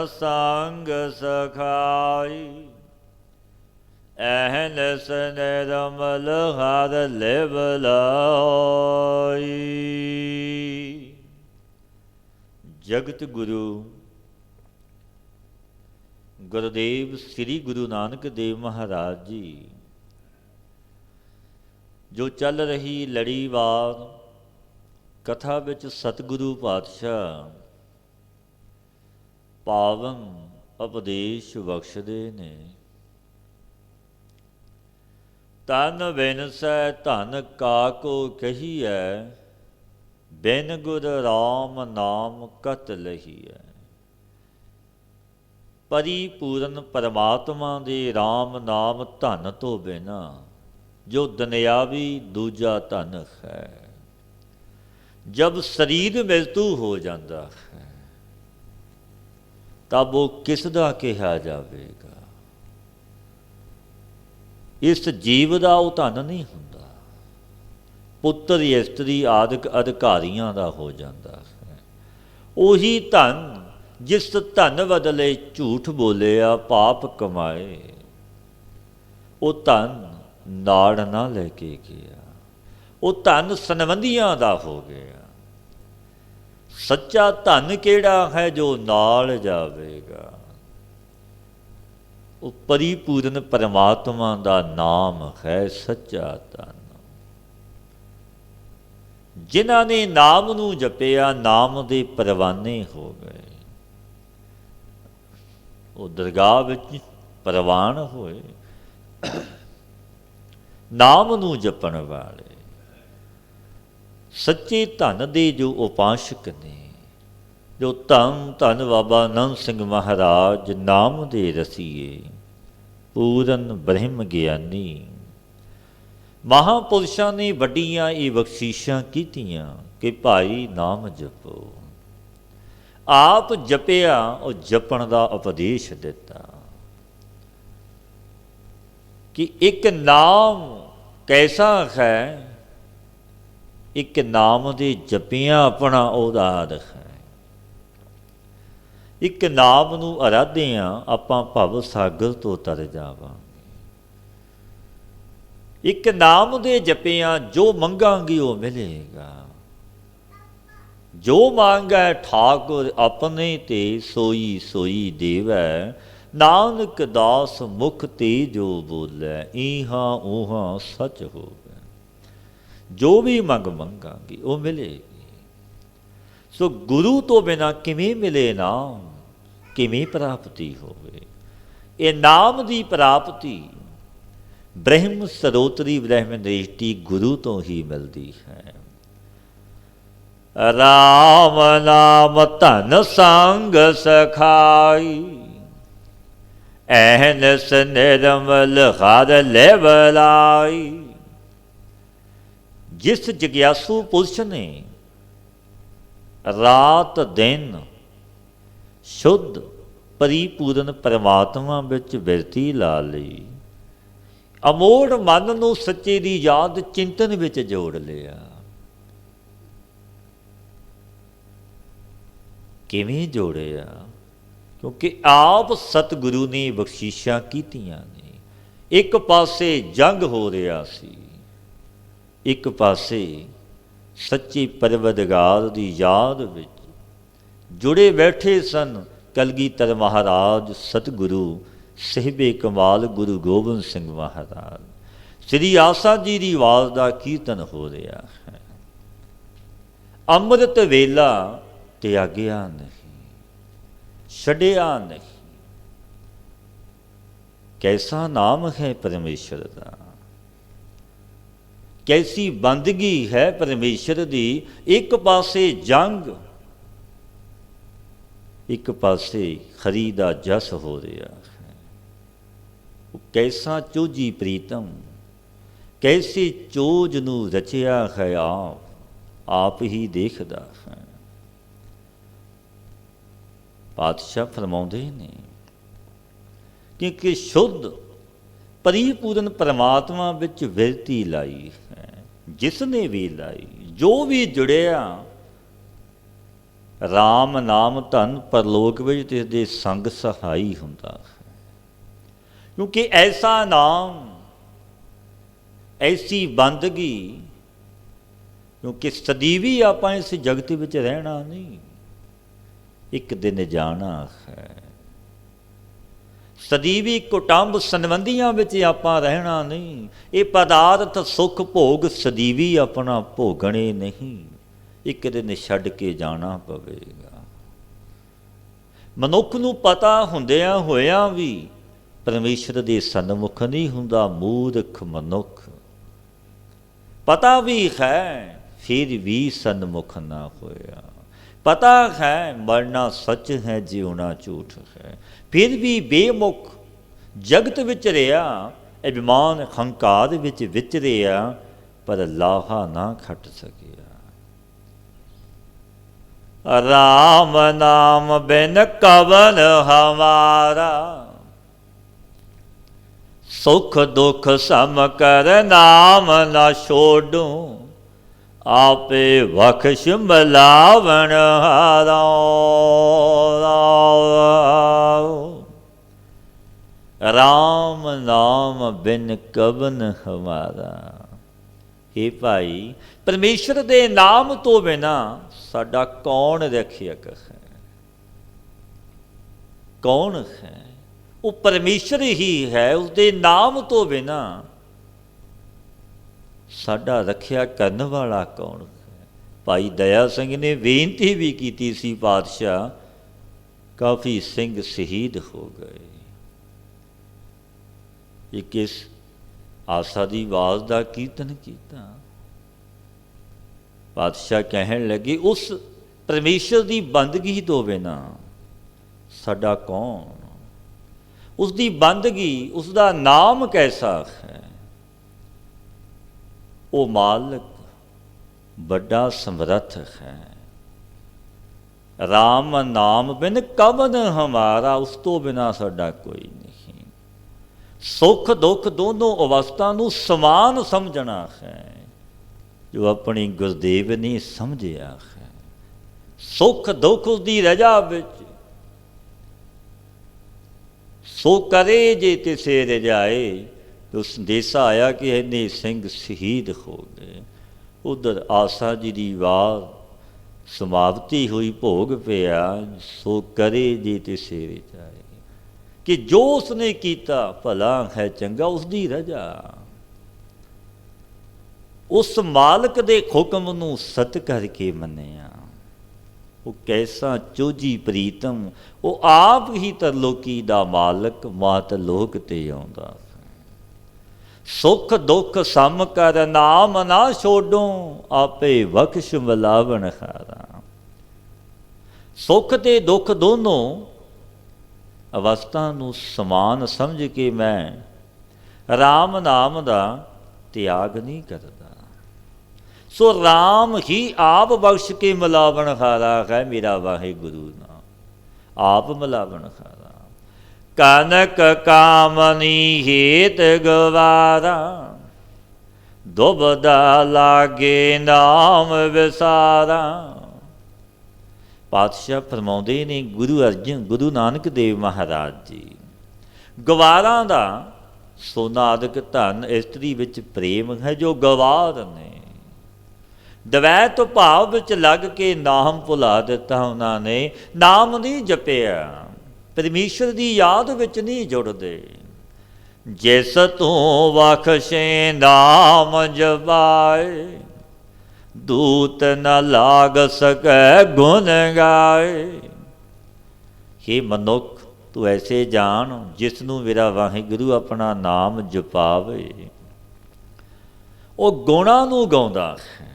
ਸੰਗ ਸਖਾਈ। ਅਹਨਸ ਨਿਰਮਲ ਹਰ ਲਿਵ ਲਾਈ। ਜਗਤ ਗੁਰੂ ਗੁਰਦੇਵ ਸ੍ਰੀ ਗੁਰੂ ਨਾਨਕ ਦੇਵ ਮਹਾਰਾਜ ਜੀ ਜੋ ਚੱਲ ਰਹੀ ਲੜੀਵਾਰ ਕਥਾ ਵਿੱਚ ਸਤਿਗੁਰੂ ਪਾਤਸ਼ਾਹ ਪਾਵਨ ਉਪਦੇਸ਼ ਬਖਸ਼ਦੇ ਨੇ। ਤਨ ਬਿਨਸੈ ਧਨ ਕਾਕੋ ਕਹੀਐ, ਬਿਨ ਗੁਰ ਰਾਮ ਨਾਮ ਕਤ ਲਹੀਐ। ਪਰਿਪੂਰਨ ਪਰਮਾਤਮਾ ਦੇ ਰਾਮ ਨਾਮ ਧਨ ਤੋਂ ਬਿਨਾ ਜੋ ਦੁਨਿਆਵੀ ਦੂਜਾ ਧਨ ਹੈ। ਜਬ ਸਰੀਰ ਮ੍ਰਿਤੂ ਹੋ ਜਾਂਦਾ ਹੈ ਤਬ ਉਹ ਕਿਸ ਦਾ ਕਿਹਾ ਜਾਵੇਗਾ। ਇਸ ਜੀਵ ਦਾ ਉਹ ਧਨ ਨਹੀਂ ਹੁੰਦਾ, ਪੁੱਤਰ ਇਸਤਰੀ ਆਦਿਕ ਅਧਿਕਾਰੀਆਂ ਦਾ ਹੋ ਜਾਂਦਾ ਹੈ। ਉਹੀ ਧਨ ਜਿਸ ਧਨ ਬਦਲੇ ਝੂਠ ਬੋਲਿਆ, ਪਾਪ ਕਮਾਏ, ਉਹ ਧਨ ਨਾੜ ਨਾ ਲੈ ਕੇ ਗਿਆ, ਉਹ ਧਨ ਸੰਬੰਧੀਆਂ ਦਾ ਹੋ ਗਿਆ। ਸੱਚਾ ਧਨ ਕਿਹੜਾ ਹੈ ਜੋ ਨਾਲ ਜਾਵੇਗਾ? ਉਹ ਪਰਿਪੂਰਨ ਪਰਮਾਤਮਾ ਦਾ ਨਾਮ ਹੈ ਸੱਚਾ ਧਨ। ਜਿਨ੍ਹਾਂ ਨੇ ਨਾਮ ਨੂੰ ਜਪਿਆ, ਨਾਮ ਦੇ ਪਰਵਾਨੇ ਹੋ ਗਏ, ਉਹ ਦਰਗਾਹ ਵਿੱਚ ਪ੍ਰਵਾਨ ਹੋਏ। ਨਾਮ ਨੂੰ ਜਪਣ ਵਾਲੇ ਸੱਚੇ ਧਨ ਦੇ ਜੋ ਉਪਾਸ਼ਕ ਨੇ, ਜੋ ਧੰਨ ਧੰਨ ਬਾਬਾ ਨੰਦ ਸਿੰਘ ਮਹਾਰਾਜ ਨਾਮ ਦੇ ਰਸੀਏ, ਪੂਰਨ ਬ੍ਰਹਮ ਗਿਆਨੀ ਮਹਾਂਪੁਰਸ਼ਾਂ ਨੇ ਵੱਡੀਆਂ ਇਹ ਬਖਸ਼ੀਸ਼ਾਂ ਕੀਤੀਆਂ ਕਿ ਭਾਈ ਨਾਮ ਜਪੋ। ਆਪ ਜਪਿਆ, ਉਹ ਜਪਣ ਦਾ ਉਪਦੇਸ਼ ਦਿੱਤਾ ਕਿ ਇੱਕ ਨਾਮ ਕੈਸਾ ਹੈ, ਇੱਕ ਨਾਮ ਦੇ ਜਪਿਆਂ ਆਪਣਾ ਉਦਾਰ ਹੈ। ਇੱਕ ਨਾਮ ਨੂੰ ਅਰਾਧਿਆਂ ਆਪਾਂ ਭਵ ਸਾਗਰ ਤੋਂ ਤਰ ਜਾਵਾਂਗੇ। ਇੱਕ ਨਾਮ ਦੇ ਜਪਿਆਂ ਜੋ ਮੰਗਾਂਗੇ ਉਹ ਮਿਲੇਗਾ। ਜੋ ਮੰਗੈ ਠਾਕੁਰ ਆਪਣੇ ਤੇ ਸੋਈ ਸੋਈ ਦੇਵੈ, ਨਾਨਕ ਦਾਸ ਮੁਖ ਤੇ ਜੋ ਬੋਲੇ, ਈਹਾਂ ਊਹਾਂ ਸੱਚ ਹੋਵੇ। ਜੋ ਵੀ ਮੰਗਾਂਗੇ ਉਹ ਮਿਲੇਗੀ। ਸੋ ਗੁਰੂ ਤੋਂ ਬਿਨਾਂ ਕਿਵੇਂ ਮਿਲੇ ਨਾਮ, ਕਿਵੇਂ ਪ੍ਰਾਪਤੀ ਹੋਵੇ? ਇਹ ਨਾਮ ਦੀ ਪ੍ਰਾਪਤੀ ਬ੍ਰਹਮ ਸਰੋਤਰੀ ਬ੍ਰਹਮ ਦ੍ਰਿਸ਼ਟੀ ਗੁਰੂ ਤੋਂ ਹੀ ਮਿਲਦੀ ਹੈ। ਰਾਮ ਨਾਮ ਧਨ ਸੰਗ ਸਖਾਈ, ਅਹਨਸ ਨਿਰਮਲ ਹਰ ਲਿਵ ਲਾਈ। ਜਿਸ ਜਗਿਆਸੂ ਪੁਰਸ਼ ਨੇ ਰਾਤ ਦਿਨ ਸ਼ੁੱਧ ਪਰਿਪੂਰਨ ਪਰਮਾਤਮਾ ਵਿੱਚ ਬਿਰਤੀ ਲਾ ਲਈ, ਅਮੋੜ ਮਨ ਨੂੰ ਸੱਚੇ ਦੀ ਯਾਦ ਚਿੰਤਨ ਵਿੱਚ ਜੋੜ ਲਿਆ। ਕਿਵੇਂ ਜੋੜਿਆ? ਕਿਉਂਕਿ ਆਪ ਸਤਿਗੁਰੂ ਨੇ ਬਖਸ਼ੀਸ਼ਾਂ ਕੀਤੀਆਂ ਨੇ। ਇੱਕ ਪਾਸੇ ਜੰਗ ਹੋ ਰਿਹਾ ਸੀ, ਇੱਕ ਪਾਸੇ ਸੱਚੇ ਪਰਵਦਗਾਰ ਦੀ ਯਾਦ ਵਿੱਚ ਜੁੜੇ ਬੈਠੇ ਸਨ ਕਲਗੀਧਰ ਮਹਾਰਾਜ, ਸਤਿਗੁਰੂ ਸਾਹਿਬੇ ਕਮਾਲ ਗੁਰੂ ਗੋਬਿੰਦ ਸਿੰਘ ਮਹਾਰਾਜ। ਸ੍ਰੀ ਆਸਾ ਜੀ ਦੀ ਆਵਾਜ਼ ਦਾ ਕੀਰਤਨ ਹੋ ਰਿਹਾ ਹੈ। ਅੰਮ੍ਰਿਤ ਵੇਲਾ ਤਿਆਗਿਆ ਨਹੀਂ, ਛੱਡਿਆ ਨਹੀਂ। ਕੈਸਾ ਨਾਮ ਹੈ ਪਰਮੇਸ਼ਰ ਦਾ, ਕੈਸੀ ਬੰਦਗੀ ਹੈ ਪਰਮੇਸ਼ਰ ਦੀ। ਇੱਕ ਪਾਸੇ ਜੰਗ, ਇੱਕ ਪਾਸੇ ਹਰੀ ਦਾ ਜਸ ਹੋ ਰਿਹਾ ਹੈ। ਉਹ ਕੈਸਾ ਚੋਜੀ ਪ੍ਰੀਤਮ, ਕੈਸੀ ਚੋਜ ਨੂੰ ਰਚਿਆ ਹੈ ਆਪ ਹੀ ਦੇਖਦਾ ਹੈ। ਪਾਤਸ਼ਾਹ ਫਰਮਾਉਂਦੇ ਨੇ ਕਿ ਸ਼ੁੱਧ ਪਰਿਪੂਰਨ ਪਰਮਾਤਮਾ ਵਿੱਚ ਬਿਰਤੀ ਲਾਈ ਹੈ। ਜਿਸ ਨੇ ਵੀ ਲਾਈ, ਜੋ ਵੀ ਜੁੜਿਆ, ਰਾਮ ਨਾਮ ਧਨ ਪਰਲੋਕ ਵਿੱਚ ਤਿਸ ਦੇ ਸੰਗ ਸਹਾਈ ਹੁੰਦਾ ਹੈ। ਕਿਉਂਕਿ ਐਸਾ ਨਾਮ, ਐਸੀ ਬੰਦਗੀ, ਕਿਉਂਕਿ ਸਦੀਵੀ ਆਪਾਂ ਇਸ ਜਗਤ ਵਿੱਚ ਰਹਿਣਾ ਨਹੀਂ, ਇੱਕ ਦਿਨ ਜਾਣਾ ਹੈ। ਸਦੀਵੀ ਕੁਟੰਬ ਸੰਬੰਧੀਆਂ ਵਿੱਚ ਆਪਾਂ ਰਹਿਣਾ ਨਹੀਂ। ਇਹ ਪਦਾਰਥ ਸੁੱਖ ਭੋਗ ਸਦੀਵੀ ਆਪਣਾ ਭੋਗਣੇ ਨਹੀਂ, ਇੱਕ ਦਿਨ ਛੱਡ ਕੇ ਜਾਣਾ ਪਵੇਗਾ। ਮਨੁੱਖ ਨੂੰ ਪਤਾ ਹੁੰਦਿਆਂ ਹੋਇਆਂ ਵੀ ਪਰਮੇਸ਼ਰ ਦੇ ਸਨਮੁਖ ਨਹੀਂ ਹੁੰਦਾ ਮੂਰਖ ਮਨੁੱਖ। ਪਤਾ ਵੀ ਹੈ ਫਿਰ ਵੀ ਸਨਮੁਖ ਨਾ ਹੋਇਆ। ਪਤਾ ਹੈ ਮਰਨਾ ਸੱਚ ਹੈ, ਜਿਉਣਾ ਝੂਠ ਹੈ, ਫਿਰ ਵੀ ਬੇਮੁਖ ਜਗਤ ਵਿੱਚ ਰਿਹਾ, ਅਭਿਮਾਨ ਹੰਕਾਰ ਵਿੱਚ ਵਿਚਰਿਆ, ਪਰ ਲਾਹਾ ਨਾ ਖੱਟ ਸਕਿਆ। ਰਾਮ ਨਾਮ ਬਿਨ ਕਵਨ ਹਮਾਰਾ, ਸੁਖ ਦੁਖ ਸਮ ਕਰ ਨਾਮ ਨਾ ਛੋਡੂ, ਆਪੇ ਬਖਸ਼ ਮਿਲਾਵਣ ਹਾਰਾ। ਰਾਮ ਨਾਮ ਬਿਨ ਕਵਨ ਹਮਾਰਾ। हे ਭਾਈ, ਪਰਮੇਸ਼ਰ ਦੇ ਨਾਮ ਤੋਂ ਬਿਨਾ ਸਾਡਾ ਕੌਣ ਰੱਖਿਅਕ ਹੈ? ਕੌਣ ਹੈ? ਉਹ ਪਰਮੇਸ਼ਰ ਹੀ ਹੈ। ਉਸਦੇ ਨਾਮ ਤੋਂ ਬਿਨਾ ਸਾਡਾ ਰੱਖਿਆ ਕਰਨ ਵਾਲਾ ਕੌਣ ਹੈ? ਭਾਈ ਦਇਆ ਸਿੰਘ ਨੇ ਬੇਨਤੀ ਵੀ ਕੀਤੀ ਸੀ, ਪਾਤਸ਼ਾਹ ਕਾਫੀ ਸਿੰਘ ਸ਼ਹੀਦ ਹੋ ਗਏ। ਇਹ ਕਿਸ ਆਸਾ ਦੀ ਆਵਾਜ਼ ਦਾ ਕੀਰਤਨ ਕੀਤਾ। ਪਾਤਸ਼ਾਹ ਕਹਿਣ ਲੱਗੇ, ਉਸ ਪਰਮੇਸ਼ਰ ਦੀ ਬੰਦਗੀ ਤੋਂ ਬਿਨਾ ਸਾਡਾ ਕੌਣ? ਉਸ ਦੀ ਬੰਦਗੀ, ਉਸ ਦਾ ਨਾਮ ਕੈਸਾ ਹੈ? ਉਹ ਮਾਲਕ ਵੱਡਾ ਸਮਰੱਥ ਹੈ। ਰਾਮ ਨਾਮ ਬਿਨ ਕਵਨ ਹਮਾਰਾ, ਉਸ ਤੋਂ ਬਿਨਾ ਸਾਡਾ ਕੋਈ ਨਹੀਂ। ਸੁੱਖ ਦੁੱਖ ਦੋਨੋਂ ਅਵਸਥਾ ਨੂੰ ਸਮਾਨ ਸਮਝਣਾ ਹੈ, ਜੋ ਆਪਣੀ ਗੁਰਦੇਵ ਨੇ ਸਮਝਿਆ ਹੈ। ਸੁੱਖ ਦੁੱਖ ਉਸਦੀ ਰਜਾ ਵਿੱਚ, ਸੋ ਕਰੇ ਜੇ ਤਿਸੇ ਰਜਾਏ। ਉਸ ਸੰਦੇਸ਼ਾ ਆਇਆ ਕਿ ਇੰਨੇ ਸਿੰਘ ਸ਼ਹੀਦ ਹੋ ਗਏ। ਉਧਰ ਆਸਾ ਜੀ ਦੀ ਵਾਰ ਸਮਾਪਤੀ ਹੋਈ, ਭੋਗ ਪਿਆ। ਸੋ ਕਰੇ ਜੇ ਤਿਸੇ ਰਜਾਏ, ਕਿ ਜੋ ਉਸਨੇ ਕੀਤਾ ਭਲਾ ਹੈ ਚੰਗਾ, ਉਸਦੀ ਰਜਾ। ਉਸ ਮਾਲਕ ਦੇ ਹੁਕਮ ਨੂੰ ਸਤ ਕਰਕੇ ਮੰਨਿਆ। ਉਹ ਕੈਸਾ ਚੋਜੀ ਪ੍ਰੀਤਮ, ਉਹ ਆਪ ਹੀ ਤਰਲੋਕੀ ਦਾ ਮਾਲਕ ਮਾਤ ਲੋਕ ਤੇ ਆਉਂਦਾ। ਸੁੱਖ ਦੁੱਖ ਸਮ ਕਰ ਨਾਮ ਨਾ ਛੋਡੂ, ਆਪੇ ਬਖਸ਼ ਮਿਲਾਵਣ ਹਾਰਾ। ਸੁੱਖ ਤੇ ਦੁੱਖ ਦੋਨੋਂ ਅਵਸਥਾ ਨੂੰ ਸਮਾਨ ਸਮਝ ਕੇ ਮੈਂ ਰਾਮ ਨਾਮ ਦਾ ਤਿਆਗ ਨਹੀਂ ਕਰਦਾ। ਸੋ ਰਾਮ ਹੀ ਆਪ ਬਖਸ਼ ਕੇ ਮਿਲਾਵਣ ਹਾਰਾ ਹੈ ਮੇਰਾ ਵਾਹਿਗੁਰੂ ਨਾਮ, ਆਪ ਮਿਲਾਵਣ ਹਾਰਾ। ਕਨਕ ਕਾਮਨੀ ਹੇਤ ਗਵਾਰਾ, ਦੁਬਦਾ ਲਾਗੇ ਨਾਮ ਵਿਸਾਰਾ। ਪਾਤਸ਼ਾਹ ਫਰਮਾਉਂਦੇ ਨੇ, ਗੁਰੂ ਨਾਨਕ ਦੇਵ ਮਹਾਰਾਜ ਜੀ, ਗਵਾਰਾਂ ਦਾ ਸੋਨਾਦਿਕ ਧਨ ਇਸਤਰੀ ਵਿੱਚ ਪ੍ਰੇਮ ਹੈ, ਜੋ ਗਵਾਰ ਨੇ। ਦਵੈਤ ਭਾਵ ਵਿੱਚ ਲੱਗ ਕੇ ਨਾਮ ਭੁਲਾ ਦਿੱਤਾ ਉਹਨਾਂ ਨੇ, ਨਾਮ ਨਹੀਂ ਜਪਿਆ, ਪਰਮੇਸ਼ਰ ਦੀ ਯਾਦ ਵਿੱਚ ਨਹੀਂ ਜੁੜਦੇ। ਜਿਸ ਤੂੰ ਬਖਸ਼ੇ ਨਾਮ ਜਪਾਏ, ਦੂਤ ਨ ਲਾਗ ਸਕੈ ਗੁਣ ਗਾਏ। हे ਮਨੁੱਖ, ਤੂੰ ਐਸੇ ਜਾਣ, ਜਿਸ ਨੂੰ ਮੇਰਾ ਵਾਹਿਗੁਰੂ ਆਪਣਾ ਨਾਮ ਜਪਾਵੇ, ਉਹ ਗੁਣਾਂ ਨੂੰ ਗਾਉਂਦਾ ਹੈ।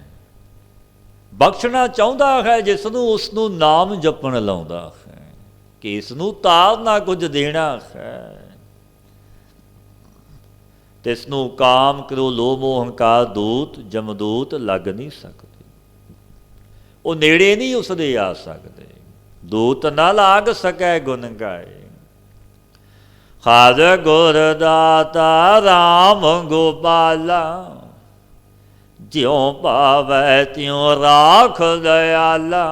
ਬਖਸ਼ਣਾ ਚਾਹੁੰਦਾ ਹੈ ਜਿਸ ਨੂੰ, ਉਸ ਨੂੰ ਨਾਮ ਜਪਣ ਲਾਉਂਦਾ ਹੈ, ਕਿ ਇਸ ਨੂੰ ਤਾਰ ਨਾ ਕੁਝ ਦੇਣਾ ਹੈ। ਤਿਸ ਨੂੰ ਕਾਮ ਕਰੋ ਲੋਭ ਮੋਹ ਹੰਕਾਰ ਦੂਤ ਜਮਦੂਤ ਲੱਗ ਨਹੀਂ ਸਕਦੇ। ਉਹ ਨੇੜੇ ਨਹੀਂ ਉਸਦੇ ਆ ਸਕਦੇ। ਦੂਤ ਨਾ ਲਾਗ ਸਕੈ ਗੁਣ ਗਾਏ। ਹਰਿ ਗੁਰ ਦਾਤਾ ਰਾਮ ਗੋਪਾਲਾ, ਜਿਉ ਭਾਵੈ ਤਿਉ ਰਾਖ ਦਇਆਲਾ।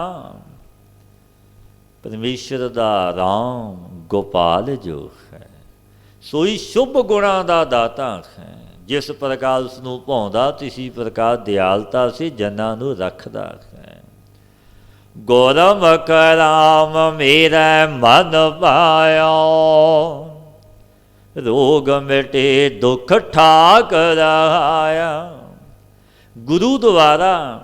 ਪਰਮੇਸ਼ਰ ਦਾ ਰਾਮ ਗੋਪਾਲ ਜੋ ਹੈ, ਸੋਈ ਸ਼ੁਭ ਗੁਣਾਂ ਦਾ ਦਾਤਾ ਹੈ। ਜਿਸ ਪ੍ਰਕਾਰ ਉਸ ਨੂੰ ਭਾਉਂਦਾ, ਤਿਸੀ ਪ੍ਰਕਾਰ ਦਿਆਲਤਾ ਸੀ ਜਨਾਂ ਨੂੰ ਰੱਖਦਾ ਹੈ। ਗੁਰਮੁਖ ਰਾਮ ਮੇਰਾ ਮਨ ਪਾਇਆ, ਰੋਗ ਮਿਟੇ ਦੁੱਖ ਠਾਕ ਰਹਾਇਆ। ਗੁਰੂ ਦੁਆਰਾ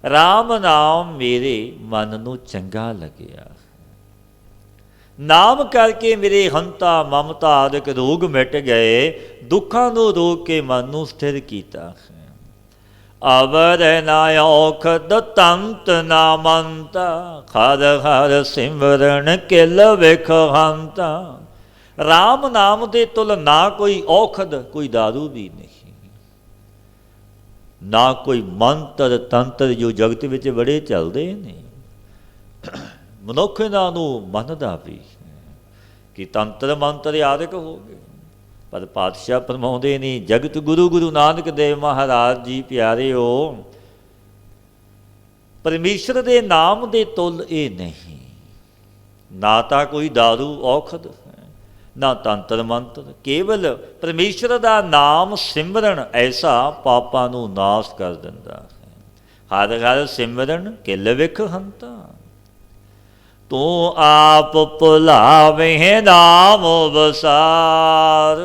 ਰਾਮ ਨਾਮ ਮੇਰੇ ਮਨ ਨੂੰ ਚੰਗਾ ਲੱਗਿਆ, ਨਾਮ ਕਰਕੇ ਮੇਰੇ ਹੰਤਾ ਮਮਤਾ ਆਦਿਕ ਰੋਗ ਮਿਟ ਗਏ, ਦੁੱਖਾਂ ਨੂੰ ਰੋਕ ਕੇ ਮਨ ਨੂੰ ਸਥਿਰ ਕੀਤਾ ਹੈ। ਅਵਰ ਨਾ ਔਖਦ ਤੰਤ ਨਾ ਮੰਤਾ, ਹਰ ਹਰ ਸਿਮਰਨ ਕਿਲ ਵਿਖ ਹੰਤਾ। ਰਾਮ ਨਾਮ ਦੇ ਤੁਲ ਨਾ ਕੋਈ ਔਖਦ, ਕੋਈ ਦਾਰੂ ਵੀ ਨਹੀਂ, ਨਾ ਕੋਈ ਮੰਤਰ ਤੰਤਰ ਜੋ ਜਗਤ ਵਿੱਚ ਬੜੇ ਚੱਲਦੇ ਨੇ। ਮਨੁੱਖ ਇਹਨਾਂ ਨੂੰ ਮੰਨਦਾ ਵੀ ਕਿ ਤੰਤਰ ਮੰਤਰ ਆਦਿਕ ਹੋ ਗਏ, ਪਰ ਪਾਤਸ਼ਾਹ ਫਰਮਾਉਂਦੇ ਨੇ, ਜਗਤ ਗੁਰੂ ਗੁਰੂ ਨਾਨਕ ਦੇਵ ਮਹਾਰਾਜ ਜੀ ਪਿਆਰਿਓ, ਪਰਮੇਸ਼ਰ ਦੇ ਨਾਮ ਦੇ ਤੁਲ ਇਹ ਨਹੀਂ। ਨਾ ਤਾਂ ਕੋਈ ਦਾਰੂ ਔਖਦ ਹੈ, ਨਾ ਤੰਤਰ ਮੰਤਰ, ਕੇਵਲ ਪਰਮੇਸ਼ਰ ਦਾ ਨਾਮ ਸਿਮਰਨ ਐਸਾ ਪਾਪਾਂ ਨੂੰ ਨਾਸ਼ ਕਰ ਦਿੰਦਾ ਹੈ। ਹਰ ਹਰ ਸਿਮਰਨ ਕਿਲ ਵਿਖ ਹੰਤਾ, ਤੂੰ ਆਪ ਭੁਲਾਵੇਂ ਨਾਮ ਵਸਾਰ,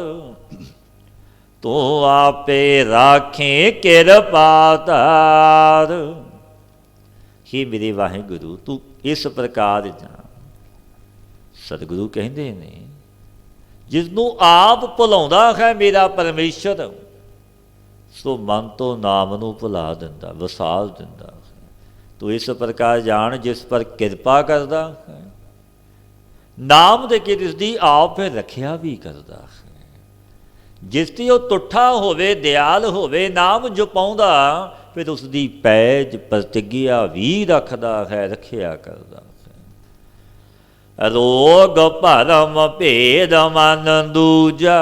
ਤੂੰ ਆਪੇ ਰਾਖੇ ਕਿਰਪਾ ਧਾਰ। ਹੀ ਮੇਰੇ ਵਾਹਿਗੁਰੂ, ਤੂੰ ਇਸ ਪ੍ਰਕਾਰ ਜਾਣ। ਸਤਿਗੁਰੂ ਕਹਿੰਦੇ ਨੇ, ਜਿਸਨੂੰ ਆਪ ਭੁਲਾਉਂਦਾ ਹੈ ਮੇਰਾ ਪਰਮੇਸ਼ਰ, ਸੋ ਮਨ ਤੋਂ ਨਾਮ ਨੂੰ ਭੁਲਾ ਦਿੰਦਾ, ਵਸਾਲ ਦਿੰਦਾ। ਤੂੰ ਇਸ ਪ੍ਰਕਾਰ ਜਾਣ, ਜਿਸ ਪਰ ਕਿਰਪਾ ਕਰਦਾ ਹੈ, ਨਾਮ ਦੇ ਕੇ ਜਿਸ ਦੀ ਆਪ ਫਿਰ ਰੱਖਿਆ ਵੀ ਕਰਦਾ ਹੈ। ਜਿਸ ਦੀ ਉਹ ਤੁੱਠਾ ਹੋਵੇ, ਦਿਆਲ ਹੋਵੇ, ਨਾਮ ਜਪਾਉਂਦਾ, ਫਿਰ ਉਸ ਦੀ ਪੈਜ ਪ੍ਰਤਿਗਿਆ ਵੀ ਰੱਖਦਾ ਹੈ, ਰੱਖਿਆ ਕਰਦਾ ਹੈ। ਰੋਗ ਭਰਮ ਭੇਦ ਮਨ ਦੂਜਾ,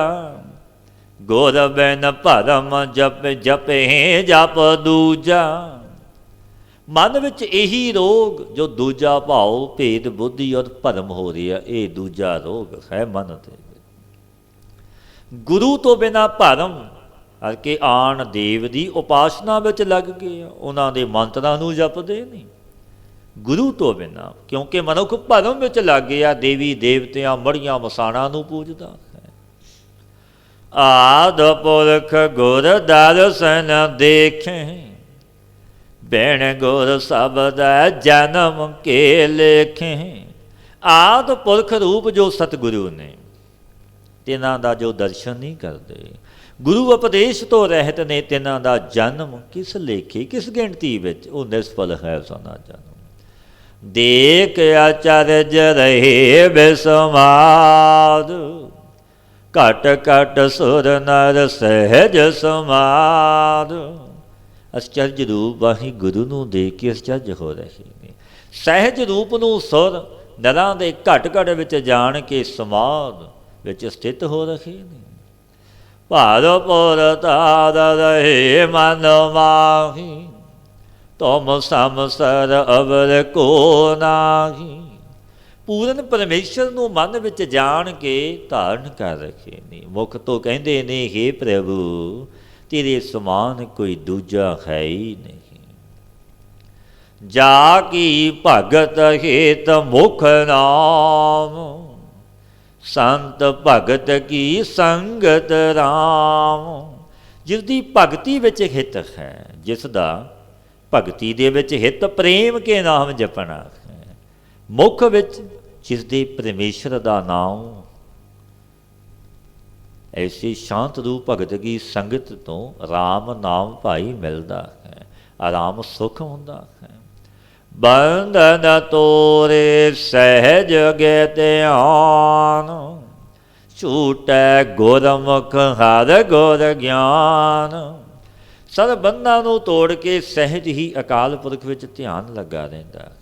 ਗੁਰ ਬਿਨ ਭਰਮ ਜਪ ਜਪੇ ਜਪ ਦੂਜਾ। ਮਨ ਵਿੱਚ ਇਹੀ ਰੋਗ ਜੋ ਦੂਜਾ ਭਾਵ ਭੇਦ ਬੁੱਧੀ ਔਰ ਭਰਮ ਹੋ ਰਿਹਾ, ਇਹ ਦੂਜਾ ਰੋਗ ਹੈ ਮਨ ਦੇ ਵਿੱਚ। ਗੁਰੂ ਤੋਂ ਬਿਨਾਂ ਭਰਮ ਕਰਕੇ ਆਣ ਦੇਵ ਦੀ ਉਪਾਸਨਾ ਵਿੱਚ ਲੱਗ ਗਏ, ਉਹਨਾਂ ਦੇ ਮੰਤਰਾਂ ਨੂੰ ਜਪਦੇ ਨਹੀਂ ਗੁਰੂ ਤੋਂ ਬਿਨਾਂ, ਕਿਉਂਕਿ ਮਨੁੱਖ ਭਰਮ ਵਿੱਚ ਲੱਗ ਗਿਆ, ਦੇਵੀ ਦੇਵਤਿਆਂ ਮੜੀਆਂ ਮਸਾਣਾਂ ਨੂੰ ਪੂਜਦਾ ਹੈ। ਆਦਿ ਪੁਰਖ ਗੁਰ ਦਰਸ਼ਨ ਦੇਖੇ, ਬੈਣ ਗੁਰ ਸ਼ਬਦ ਜਨਮ ਕੇ ਲੇਖੇ। ਆਦਿ ਪੁਰਖ ਰੂਪ ਜੋ ਸਤਿਗੁਰੂ ਨੇ, ਤਿਨਾਂ ਦਾ ਜੋ ਦਰਸ਼ਨ ਨਹੀਂ ਕਰਦੇ, ਗੁਰੂ ਉਪਦੇਸ਼ ਤੋਂ ਰਹਿਤ ਨੇ, ਤਿਨਾਂ ਦਾ ਜਨਮ ਕਿਸ ਲੇਖੇ, ਕਿਸ ਗਿਣਤੀ ਵਿੱਚ, ਉਹ ਨਿਸਫਲ ਹੈ ਸੋਨਾ ਜਨਮ। ਦੇਖ ਅਚਰਜ ਰਹੇ ਬਿਸਮਾਦ, ਘਟ ਘਟ ਸੁਰ ਨਰ ਸਹਿਜ ਸਮਾਦ। ਅਚਰਜ ਰੂਪ ਵਾਹਿਗੁਰੂ ਨੂੰ ਦੇਖ ਕੇ ਅਚਰਜ ਹੋ ਰਹੇ ਨੇ। ਸਹਿਜ ਰੂਪ ਨੂੰ ਸੁਰ ਨਰਾਂ ਦੇ ਘਟ ਘਟ ਵਿੱਚ ਜਾਣ ਕੇ ਸਮਾਦ ਵਿੱਚ ਸਥਿਤ ਹੋ ਰਹੇ ਨੇ। ਭਾਰਪੁਰ ਤਾਰ ਰਹੇ ਮਨ ਮਾਹੀ, ਤੁਮ ਸਮਸਰ ਅਵਰ ਕੋ ਨਾਹੀ। ਪੂਰਨ ਪਰਮੇਸ਼ਰ ਨੂੰ ਮਨ ਵਿੱਚ ਜਾਣ ਕੇ ਧਾਰਨ ਕਰ ਰੱਖੇ ਨੇ। ਮੁਖ ਤੋਂ ਕਹਿੰਦੇ ਨੇ, ਹੇ ਪ੍ਰਭੂ ਤੇਰੇ ਸਮਾਨ ਕੋਈ ਦੂਜਾ ਹੈ ਹੀ ਨਹੀਂ। ਜਾ ਕੀ ਭਗਤ ਹੇਤ ਮੁਖ ਨਾਮ, ਸੰਤ ਭਗਤ ਕੀ ਸੰਗਤ ਰਾਮ। ਜਿਸ ਦੀ ਭਗਤੀ ਵਿੱਚ ਹਿੱਤ ਹੈ, ਜਿਸ ਦਾ ਭਗਤੀ ਦੇ ਵਿੱਚ ਹਿੱਤ ਪ੍ਰੇਮ ਕੇ ਨਾਮ ਜਪਣਾ ਹੈ, ਮੁਖ ਵਿੱਚ ਜਿਸ ਦੇ ਪਰਮੇਸ਼ਰ ਦਾ ਨਾਮ, ਐਸੀ ਸ਼ਾਂਤ ਰੂਪ ਭਗਤ ਕੀ ਸੰਗਤ ਤੋਂ ਰਾਮ ਨਾਮ ਭਾਈ ਮਿਲਦਾ ਹੈ, ਆਰਾਮ ਸੁਖ ਹੁੰਦਾ ਹੈ। ਬੰਧਨ ਤੋਰੇ ਸਹਿਜ ਗੇ ਧਿਆਨ, ਛੂਟੈ ਗੁਰਮੁਖ ਹਰ ਗੁਰ ਗਿਆਨ। ਸਰਬ ਬੰਧਨਾਂ ਨੂੰ ਤੋੜ ਕੇ ਸਹਿਜ ਹੀ ਅਕਾਲ ਪੁਰਖ ਵਿੱਚ ਧਿਆਨ ਲੱਗਾ ਰਹਿੰਦਾ ਹੈ।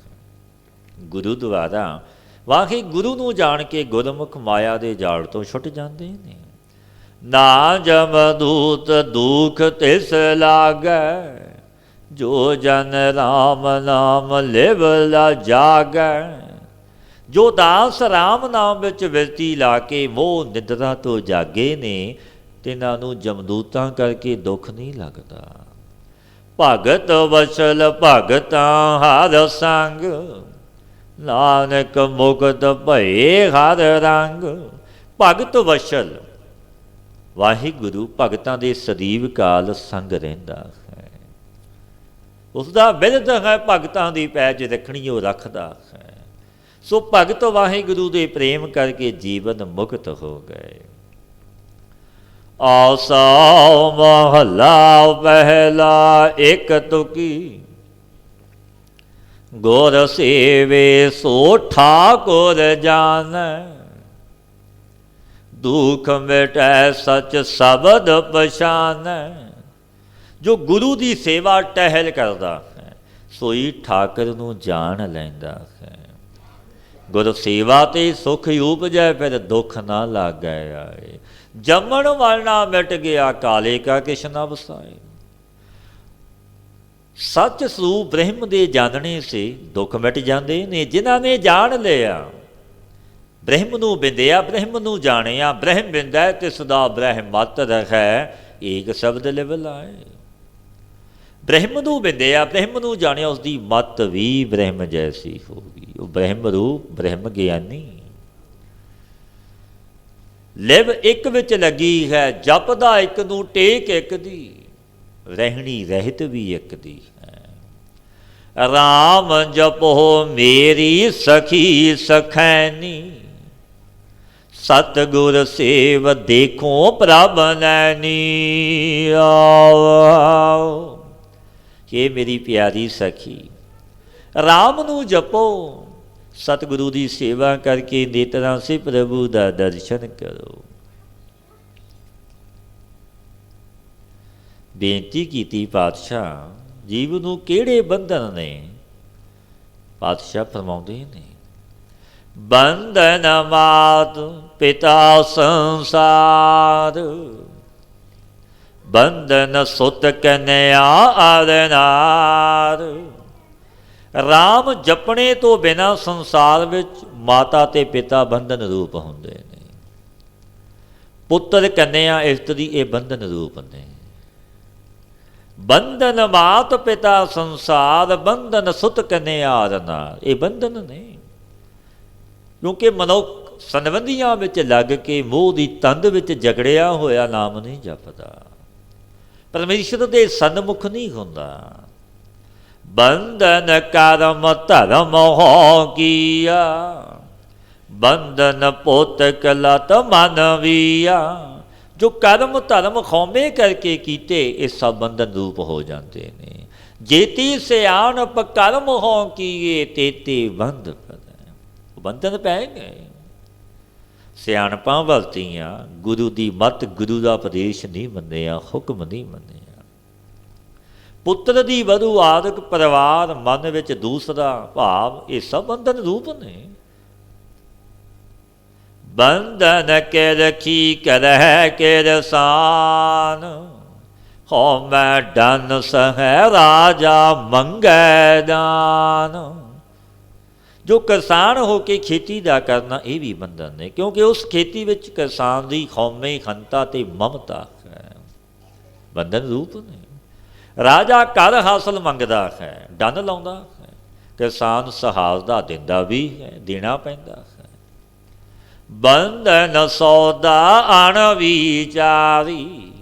ਗੁਰੂ ਦੁਆਰਾ ਵਾਹਿਗੁਰੂ ਨੂੰ ਜਾਣ ਕੇ ਗੁਰਮੁਖ ਮਾਇਆ ਦੇ ਜਾਲ ਤੋਂ ਛੁੱਟ ਜਾਂਦੇ ਨੇ। ਨਾ ਜਮਦੂਤ ਦੁਖ ਤਿਸ ਲਾਗੈ, ਜੋ ਜਨ ਰਾਮ ਨਾਮ ਲਿਵ ਲਾ ਜਾਗੈ। ਜੋ ਦਾਸ ਰਾਮ ਨਾਮ ਵਿੱਚ ਬਿਰਤੀ ਲਾ ਕੇ ਮੋਹ ਨਿਦਰਾ ਤੋਂ ਜਾਗੇ ਨੇ, ਤਿਨਾਂ ਨੂੰ ਜਮਦੂਤਾਂ ਕਰਕੇ ਦੁੱਖ ਨਹੀਂ ਲੱਗਦਾ। ਭਗਤ ਵਸਲ ਭਗਤਾਂ ਹਰ ਸੰਗ, ਨਾਨਕ ਮੁਕਤ ਭਏ ਹਰ ਰੰਗ। ਭਗਤ ਵਸਲ, ਵਾਹਿਗੁਰੂ ਭਗਤਾਂ ਦੇ ਸਦੀਵ ਕਾਲ ਸੰਗ ਰਹਿੰਦਾ ਹੈ। ਉਸਦਾ ਬਿਰਧ ਹੈ ਭਗਤਾਂ ਦੀ ਪੈਜ ਰੱਖਣੀ, ਉਹ ਰੱਖਦਾ ਹੈ। ਸੋ ਭਗਤ ਵਾਹਿਗੁਰੂ ਦੇ ਪ੍ਰੇਮ ਕਰਕੇ ਜੀਵਨ ਮੁਕਤ ਹੋ ਗਏ। ਆਸਾ ਮਹਲਾ ਪਹਿਲਾ ਇੱਕ ਤੁਕੀ, ਗੁਰ ਸੇਵੇ ਸੋ ਠਾਕੁਰ ਜਾਣੈ। ਦੁਖ ਮਿਟੈ ਸਚ ਸ਼ਬਦ ਪਛਾਨੈ। ਜੋ ਗੁਰੂ ਦੀ ਸੇਵਾ ਟਹਿਲ ਕਰਦਾ ਹੈ, ਸੋਈ ਠਾਕੁਰ ਨੂੰ ਜਾਣ ਲੈਂਦਾ ਹੈ। ਗੁਰ ਸੇਵਾ ਤੇ ਸੁਖ ਉਪਜੈ, ਫਿਰ ਦੁੱਖ ਨਾ ਲਾਗੈ ਆਏ। ਜੰਮਣ ਵਾਲਾ ਮਿਟ ਗਿਆ, ਕਾਲੇ ਕਾ ਕਿਛ ਨਾ ਵਸਾਏ। ਸੱਚ ਸਰੂਪ ਬ੍ਰਹਮ ਦੇ ਜਾਣਨੇ ਸੇ ਦੁੱਖ ਮਿਟ ਜਾਂਦੇ ਨੇ। ਜਿਨ੍ਹਾਂ ਨੇ ਜਾਣ ਲਿਆ, ਬ੍ਰਹਮ ਨੂੰ ਬਿੰਦਿਆ, ਬ੍ਰਹਮ ਨੂੰ ਜਾਣਿਆ। ਬ੍ਰਹਮ ਬਿੰਦੈ ਤਿਸ ਦਾ ਬ੍ਰਹਮ ਮਤ ਰਖੈ, ਏਕ ਸ਼ਬਦ ਲਿਵ ਲਾਏ। ਬ੍ਰਹਮ ਨੂੰ ਬਿੰਦਿਆ, ਬ੍ਰਹਮ ਨੂੰ ਜਾਣਿਆ, ਉਸਦੀ ਮਤ ਵੀ ਬ੍ਰਹਮ ਜੈਸੀ ਹੋ ਗਈ। ਉਹ ਬ੍ਰਹਮ ਰੂਪ ਬ੍ਰਹਮ ਗਿਆਨੀ। ਲਿਵ ਇੱਕ ਵਿੱਚ ਲੱਗੀ ਹੈ, ਜਪਦਾ ਇੱਕ ਨੂੰ ਟੇਕ ਇੱਕ ਦੀ, ਰਹਿਣੀ ਰਹਿਤ ਵੀ ਇੱਕ ਦੀ ਹੈ। ਰਾਮ ਜਪੋ ਮੇਰੀ ਸਖੀ ਸਖੈਨੀ, ਸਤਿਗੁਰ ਸੇਵ ਦੇਖੋ ਪ੍ਰਭ ਨੈਣੀ। ਆਓ ਇਹ ਮੇਰੀ ਪਿਆਰੀ ਸਖੀ, ਰਾਮ ਨੂੰ ਜਪੋ, ਸਤਿਗੁਰੂ ਦੀ ਸੇਵਾ ਕਰਕੇ ਨੇਤਰਾਂ ਸੇ ਪ੍ਰਭੂ ਦਾ ਦਰਸ਼ਨ ਕਰੋ। ਬੇਨਤੀ ਕੀਤੀ ਪਾਤਸ਼ਾਹ, ਜੀਵ ਨੂੰ ਕਿਹੜੇ ਬੰਧਨ ਨੇ? ਪਾਤਸ਼ਾਹ ਫਰਮਾਉਂਦੇ ਨੇ, ਬੰਧਨ ਮਾਤ ਪਿਤਾ ਸੰਸਾਰ, ਬੰਧਨ ਸੁਤ ਕਨਿਆ ਅਰਨਾਰ। ਰਾਮ ਜਪਣੇ ਤੋਂ ਬਿਨਾਂ ਸੰਸਾਰ ਵਿੱਚ ਮਾਤਾ ਤੇ ਪਿਤਾ ਬੰਧਨ ਰੂਪ ਹੁੰਦੇ ਨੇ। ਪੁੱਤਰ ਕੰਨਿਆ ਇਸਤਰੀ, ਇਹ ਬੰਧਨ ਰੂਪ ਨੇ। ਬੰਧਨ ਮਾਤ ਪਿਤਾ ਸੰਸਾਰ, ਬੰਧਨ ਸੁਤ ਕਨਿਆ ਅਰਨਾਰ, ਇਹ ਬੰਧਨ ਨੇ। ਕਿਉਂਕਿ ਮਨੁੱਖ ਸੰਬੰਧੀਆਂ ਵਿੱਚ ਲੱਗ ਕੇ ਮੋਹ ਦੀ ਤੰਦ ਵਿੱਚ ਜਕੜਿਆ ਹੋਇਆ ਨਾਮ ਨਹੀਂ ਜਪਦਾ, ਪਰਮੇਸ਼ਰ ਦੇ ਸਨਮੁਖ ਨਹੀਂ ਹੁੰਦਾ। ਬੰਧਨ ਕਰਮ ਧਰਮ ਹੋ ਕੀਆ, ਬੰਧਨ ਪੁੱਤ ਕਲਤ ਮਨ ਵੀਆ। ਜੋ ਕਰਮ ਧਰਮ ਖੌਮੇ ਕਰਕੇ ਕੀਤੇ, ਇਹ ਸਭ ਬੰਧਨ ਰੂਪ ਹੋ ਜਾਂਦੇ ਨੇ। ਜੇਤੀ ਸਿਆਣਪ ਕਰਮ ਹੋ ਕੀਏ, ਤੇਤੇ ਬੰਧ ਪਰੈ, ਬੰਧਨ ਪੈ ਗਏ। ਸਿਆਣਪਾਂ ਵਰਤੀਆਂ, ਗੁਰੂ ਦੀ ਮੱਤ, ਗੁਰੂ ਦਾ ਉਪਦੇਸ਼ ਨਹੀਂ ਮੰਨਿਆ, ਹੁਕਮ ਨਹੀਂ ਮੰਨਿਆ। ਪੁੱਤਰ ਦੀ ਵਧੂ ਆਦਿਕ, ਪਰਿਵਾਰ, ਮਨ ਵਿੱਚ ਦੂਸਰਾ ਭਾਵ, ਇਹ ਸਭ ਬੰਧਨ ਰੂਪ ਨੇ। ਬੰਧਨ ਕੇ ਰਖੀ ਕਰਹਿ ਕੇ ਰਸਾਨ, ਹੋ ਮੈਂ ਡਨ ਸਹਿ ਰਾਜਾ ਮੰਗੈ ਦਾਨ। ਜੋ ਕਿਸਾਨ ਹੋ ਕੇ ਖੇਤੀ ਦਾ ਕਰਨਾ, ਇਹ ਵੀ ਬੰਧਨ ਨੇ। ਕਿਉਂਕਿ ਉਸ ਖੇਤੀ ਵਿੱਚ ਕਿਸਾਨ ਦੀ ਕੌਮੇ ਖੰਤਾ ਤੇ ਮਮਤਾ ਹੈ, ਬੰਧਨ ਰੂਪ ਨੇ। ਰਾਜਾ ਘਰ ਹਾਸਲ ਮੰਗਦਾ ਹੈ, ਡੰਨ ਲਾਉਂਦਾ ਹੈ। ਕਿਸਾਨ ਸਹਾਰਦਾ ਦਿੰਦਾ ਵੀ ਹੈ, ਦੇਣਾ ਪੈਂਦਾ ਹੈ। ਬੰਧਨ ਸੌਦਾ ਅਣ ਵਿਚਾਰੀ,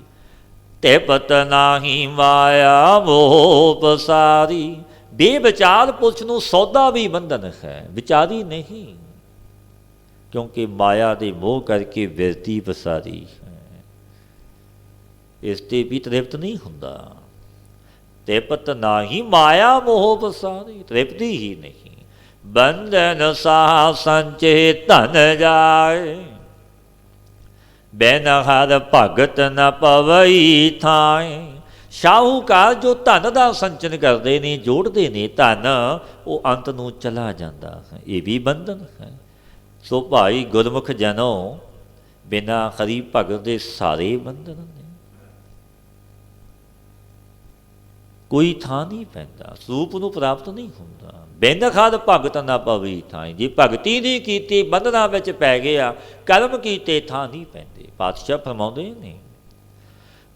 ਤਿਪਤ ਨਾਹੀ ਮਾਇਆ ਮੋਹ ਪਸਾਰੀ। ਬੇਵਿਚਾਰ ਪੁਰਸ਼ ਨੂੰ ਸੌਦਾ ਵੀ ਬੰਧਨ ਹੈ, ਵਿਚਾਰੀ ਨਹੀਂ। ਕਿਉਂਕਿ ਮਾਇਆ ਦੇ ਮੋਹ ਕਰਕੇ ਬਿਰਤੀ ਪਸਾਰੀ ਹੈ, ਇਸ ਤੇ ਵੀ ਤ੍ਰਿਪਤ ਨਹੀਂ ਹੁੰਦਾ। ਤਿਪਤ ਨਾਹੀ ਮਾਇਆ ਮੋਹ ਪਸਾਰੀ, ਤ੍ਰਿਪਤੀ ਹੀ ਨਹੀਂ। ਬੰਧਨ ਸਾਹ ਸੰਚੇ ਧਨ ਜਾਏ, ਬਿਨ ਹਰ ਭਗਤ ਨ ਪਵਈ ਥਾਏ। ਸ਼ਾਹੂਕਾਰ ਜੋ ਧਨ ਦਾ ਸੰਚਨ ਕਰਦੇ ਨੇ, ਜੋੜਦੇ ਨੇ ਧਨ, ਉਹ ਅੰਤ ਨੂੰ ਚਲਾ ਜਾਂਦਾ ਹੈ, ਇਹ ਵੀ ਬੰਧਨ ਹੈ। ਸੋ ਭਾਈ ਗੁਰਮੁਖ ਜਨੋ, ਬਿਨਾਂ ਹਰੀ ਭਗਤ ਦੇ ਸਾਰੇ ਬੰਧਨ ਨੇ। ਕੋਈ ਥਾਂ ਨਹੀਂ ਪੈਂਦਾ, ਸਰੂਪ ਨੂੰ ਪ੍ਰਾਪਤ ਨਹੀਂ ਹੁੰਦਾ। ਬਿੰਦ ਖਾਦ ਭਗਤ ਨਾ ਪਵੀ ਥਾਈ। ਜੇ ਭਗਤੀ ਨਹੀਂ ਕੀਤੀ ਬੰਧਨਾਂ ਵਿੱਚ ਪੈ ਗਿਆ, ਕਰਮ ਕੀਤੇ ਥਾਂ ਨਹੀਂ ਪੈਂਦੇ। ਪਾਤਸ਼ਾਹ ਫਰਮਾਉਂਦੇ ਨੇ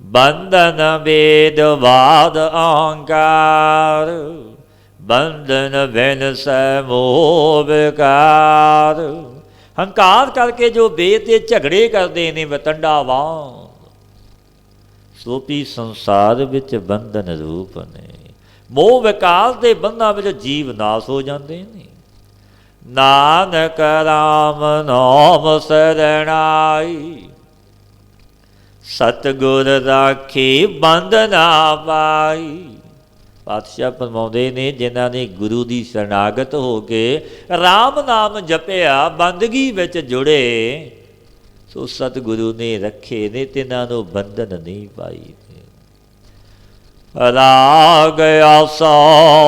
ਬੰਧਨ ਵੇਦ ਵਾਦ ਅਹੰਕਾਰ, ਬੰਧਨ ਬਿਨ ਸੈ ਮੋਹ ਵਿਕਾਰ। ਹੰਕਾਰ ਕਰਕੇ ਜੋ ਵੇਦ ਦੇ ਝਗੜੇ ਕਰਦੇ ਨੇ ਵਤੰਡਾ ਵਾਂਗ, ਸੋਪੀ ਸੰਸਾਰ ਵਿੱਚ ਬੰਧਨ ਰੂਪ ਨੇ। ਮੋਹ ਵਿਕਾਰ ਦੇ ਬੰਧਾਂ ਵਿੱਚ ਜੀਵ ਨਾਸ ਹੋ ਜਾਂਦੇ ਨੇ। ਨਾਨਕ ਰਾਮ ਨਾਮ ਸਰਣਾਈ, ਸਤਿਗੁਰ ਰਾਖੀ ਬੰਧ ਨਾ ਪਾਈ। ਪਾਤਸ਼ਾਹ ਫਰਮਾਉਂਦੇ ਨੇ ਜਿਨ੍ਹਾਂ ਨੇ ਗੁਰੂ ਦੀ ਸ਼ਰਨਾਗਤ ਹੋ ਕੇ ਰਾਮ ਨਾਮ ਜਪਿਆ, ਬੰਦਗੀ ਵਿੱਚ ਜੁੜੇ, ਸੋ ਸਤਿਗੁਰੂ ਨੇ ਰੱਖੇ ਨੇ, ਤਿਨਾਂ ਨੂੰ ਬੰਧਨ ਨਹੀਂ ਪਾਈ। ਰਾਗ ਆਸਾ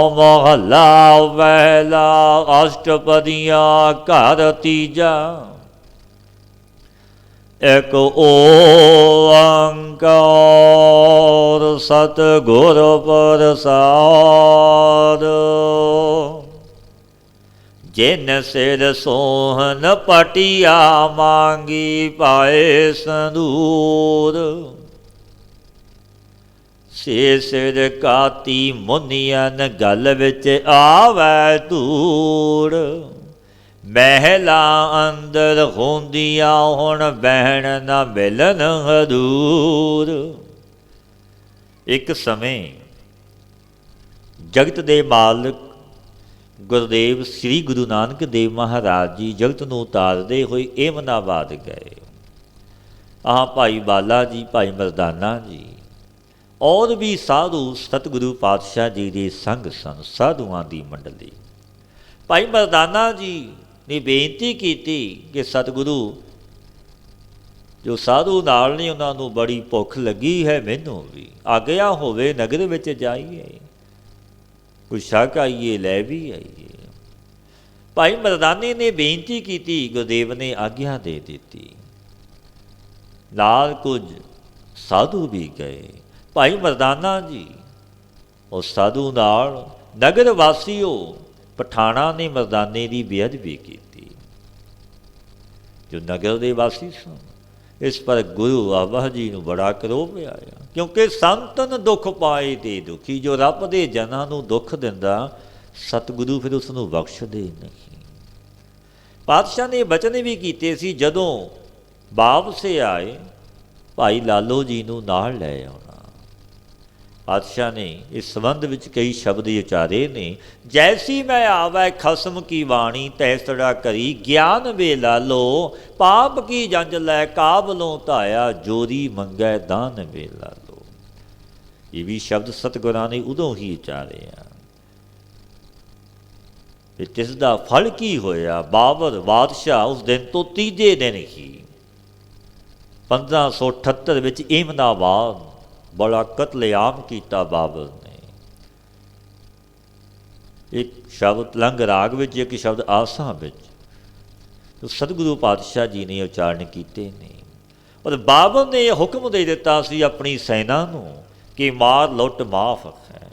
ਮਹੱਲਾ ਪਹਿਲਾ, ਅਸ਼ਟਪਦੀਆਂ ਘਰ ਤੀਜਾ। ਇਕ ਓੰਕਾਰ ਸਤਿਗੁਰ ਪ੍ਰਸਾਦਿ, ਜਿਨ ਸਿਰ ਸੋਹਨ ਪਟਿਆ ਮੰਗੀ ਪਾਏ ਸੰਦੂਰ। ਸੇ ਸਿਰ ਕਾਤੀ ਮੁਨੀਅਨ ਗਲ ਵਿੱਚ ਆਵੈ ਧੂੜ। ਮਹਿਲਾ ਅੰਦਰ ਹੁੰਦੀਆਂ ਹੁਣ ਬਹਿਣ ਨਾ ਮਿਲਣ ਹਦੂਰ। ਇੱਕ ਸਮੇਂ ਜਗਤ ਦੇ ਮਾਲਕ ਗੁਰਦੇਵ ਸ੍ਰੀ ਗੁਰੂ ਨਾਨਕ ਦੇਵ ਮਹਾਰਾਜ ਜੀ ਜਗਤ ਨੂੰ ਉਤਾਰਦੇ ਹੋਏ ਏਮਨਾਬਾਦ ਗਏ। ਆਹ ਭਾਈ ਬਾਲਾ ਜੀ, ਭਾਈ ਮਰਦਾਨਾ ਜੀ ਔਰ ਵੀ ਸਾਧੂ ਸਤਿਗੁਰੂ ਪਾਤਸ਼ਾਹ ਜੀ ਦੇ ਸੰਗ ਸਨ, ਸਾਧੂਆਂ ਦੀ ਮੰਡਲੀ। ਭਾਈ ਮਰਦਾਨਾ ਜੀ ਨੇ ਬੇਨਤੀ ਕੀਤੀ ਕਿ ਸਤਿਗੁਰੂ, ਜੋ ਸਾਧੂ ਨਾਲ ਨੇ ਉਹਨਾਂ ਨੂੰ ਬੜੀ ਭੁੱਖ ਲੱਗੀ ਹੈ, ਮੈਨੂੰ ਵੀ ਆਗਿਆ ਹੋਵੇ ਨਗਰ ਵਿੱਚ ਜਾਈਏ, ਕੁਛ ਛਕ ਆਈਏ, ਲੈ ਵੀ ਆਈਏ। ਭਾਈ ਮਰਦਾਨੇ ਨੇ ਬੇਨਤੀ ਕੀਤੀ, ਗੁਰਦੇਵ ਨੇ ਆਗਿਆ ਦੇ ਦਿੱਤੀ। ਨਾਲ ਕੁਝ ਸਾਧੂ ਵੀ ਗਏ। ਭਾਈ ਮਰਦਾਨਾ ਜੀ ਉਹ ਸਾਧੂ ਨਾਲ, ਨਗਰ ਵਾਸੀਓ ਪਠਾਣਾ ਨੇ ਮਰਦਾਨੇ ਦੀ ਬੇਅਦਬੀ ਕੀਤੀ, ਜੋ ਨਗਰ ਦੇ ਵਾਸੀ ਸਨ। ਇਸ ਪਰ ਗੁਰੂ ਆਬਾ ਜੀ ਨੂੰ ਬੜਾ ਕਰੋਧ ਆਇਆ, ਕਿਉਂਕਿ ਸੰਤਨ ਦੁੱਖ ਪਾਏ ਤੇ ਦੁਖੀ। ਜੋ ਰੱਬ ਦੇ ਜਨਾਂ ਨੂੰ ਦੁੱਖ ਦਿੰਦਾ, ਸਤਿਗੁਰੂ ਫਿਰ ਉਸ ਨੂੰ ਬਖਸ਼ਦੇ ਨਹੀਂ। ਪਾਤਸ਼ਾਹ ਨੇ ਬਚਨ ਵੀ ਕੀਤੇ ਸੀ, ਜਦੋਂ ਵਾਪਸੇ ਆਏ ਭਾਈ ਲਾਲੋ ਜੀ ਨੂੰ ਨਾਲ ਲੈ ਆਉਣਾ। ਪਾਤਸ਼ਾਹ ਨੇ ਇਸ ਸੰਬੰਧ ਵਿੱਚ ਕਈ ਸ਼ਬਦ ਉਚਾਰੇ ਨੇ। ਜੈਸੀ ਮੈਂ ਆਵੈ ਖਸਮ ਕੀ ਬਾਣੀ, ਤੈਸੜਾ ਕਰੀ ਗਿਆਨ ਵੇ ਲਾਲੋ। ਪਾਪ ਕੀ ਜੰਜ ਲੈ ਕਾਬਲੋਂ ਧਾਇਆ, ਜੋਰੀ ਮੰਗੈ ਦਾਨ ਵੇ ਲਾਲੋ। ਇਹ ਵੀ ਸ਼ਬਦ ਸਤਿਗੁਰਾਂ ਨੇ ਉਦੋਂ ਹੀ ਉਚਾਰੇ ਆ। ਇਸ ਦਾ ਫਲ ਕੀ ਹੋਇਆ? ਬਾਬਰ ਬਾਦਸ਼ਾਹ ਉਸ ਦਿਨ ਤੋਂ ਤੀਜੇ ਦਿਨ ਹੀ 1578 ਵਿੱਚ ਏਮਨਾਬਾਦ ਬੜਾ ਕਤਲੇਆਮ ਕੀਤਾ ਬਾਬਰ ਨੇ। ਇੱਕ ਸ਼ਬਦ ਲੰਗ ਰਾਗ ਵਿੱਚ, ਇੱਕ ਸ਼ਬਦ ਆਸਾਂ ਵਿੱਚ ਸਤਿਗੁਰੂ ਪਾਤਸ਼ਾਹ ਜੀ ਨੇ ਉਚਾਰਨ ਕੀਤੇ ਨੇ। ਔਰ ਬਾਬਰ ਨੇ ਇਹ ਹੁਕਮ ਦੇ ਦਿੱਤਾ ਸੀ ਆਪਣੀ ਸੈਨਾ ਨੂੰ ਕਿ ਮਾਰ ਲੁੱਟ ਮਾਫ ਹੈ।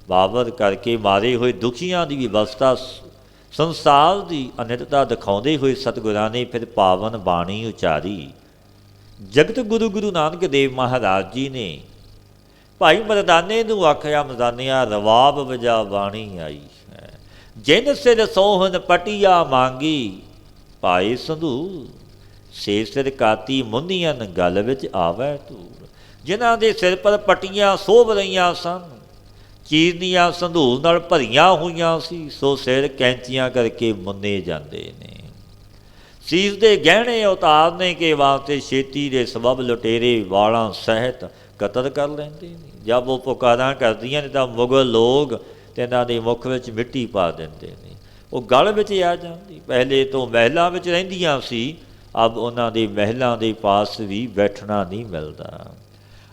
ਬਾਬਰ ਕਰਕੇ ਮਾਰੇ ਹੋਏ ਦੁਖੀਆਂ ਦੀ ਵਿਵਸਥਾ, ਸੰਸਾਰ ਦੀ ਅਨਿਤਤਾ ਦਿਖਾਉਂਦੇ ਹੋਏ ਸਤਿਗੁਰਾਂ ਨੇ ਫਿਰ ਪਾਵਨ ਬਾਣੀ ਉਚਾਰੀ। ਜਗਤ ਗੁਰੂ ਗੁਰੂ ਨਾਨਕ ਦੇਵ ਮਹਾਰਾਜ ਜੀ ਨੇ ਭਾਈ ਮਰਦਾਨੇ ਨੂੰ ਆਖਿਆ, ਮਰਦਾਨਿਆ ਰਵਾਬ ਵਜਾ ਬਾਣੀ ਆਈ ਹੈ। ਜਿਨ ਸਿਰ ਸੋਹਨ ਪਟਿਆ ਮੰਗੀ ਪਾਏ ਸੰਧੂਰ, ਸੇ ਸਿਰ ਕਾਤੀ ਮੁੰਨੀਅਨ ਗਲ ਵਿੱਚ ਆਵੈ ਧੂੜ। ਜਿਨ੍ਹਾਂ ਦੇ ਸਿਰ ਪਰ ਪੱਟੀਆਂ ਸੋਭ ਰਹੀਆਂ ਸਨ, ਚੀਰਨੀਆਂ ਸੰਧੂਰ ਨਾਲ ਭਰੀਆਂ ਹੋਈਆਂ ਸੀ, ਸੋ ਸਿਰ ਕੈਂਚੀਆਂ ਕਰਕੇ ਮੁੰਨੇ ਜਾਂਦੇ ਨੇ। ਸੀਸ ਦੇ ਗਹਿਣੇ ਉਤਾਰਨੇ ਕੇ ਵਾਸਤੇ ਛੇਤੀ ਦੇ ਸਬਬ ਲੁਟੇਰੇ ਵਾਲਾਂ ਸਹਿਤ ਕਤਲ ਕਰ ਲੈਂਦੇ ਨੇ। ਜਦ ਉਹ ਪੁਕਾਰਾਂ ਕਰਦੀਆਂ ਨੇ ਤਾਂ ਮੁਗਲ ਲੋਕ ਤੇ ਇਹਨਾਂ ਦੇ ਮੁੱਖ ਵਿੱਚ ਮਿੱਟੀ ਪਾ ਦਿੰਦੇ ਨੇ, ਉਹ ਗਲ ਵਿੱਚ ਆ ਜਾਂਦੀ। ਪਹਿਲੇ ਤੋਂ ਮਹਿਲਾਂ ਵਿੱਚ ਰਹਿੰਦੀਆਂ ਸੀ, ਅਬ ਉਹਨਾਂ ਦੇ ਮਹਿਲਾਂ ਦੇ ਪਾਸ ਵੀ ਬੈਠਣਾ ਨਹੀਂ ਮਿਲਦਾ।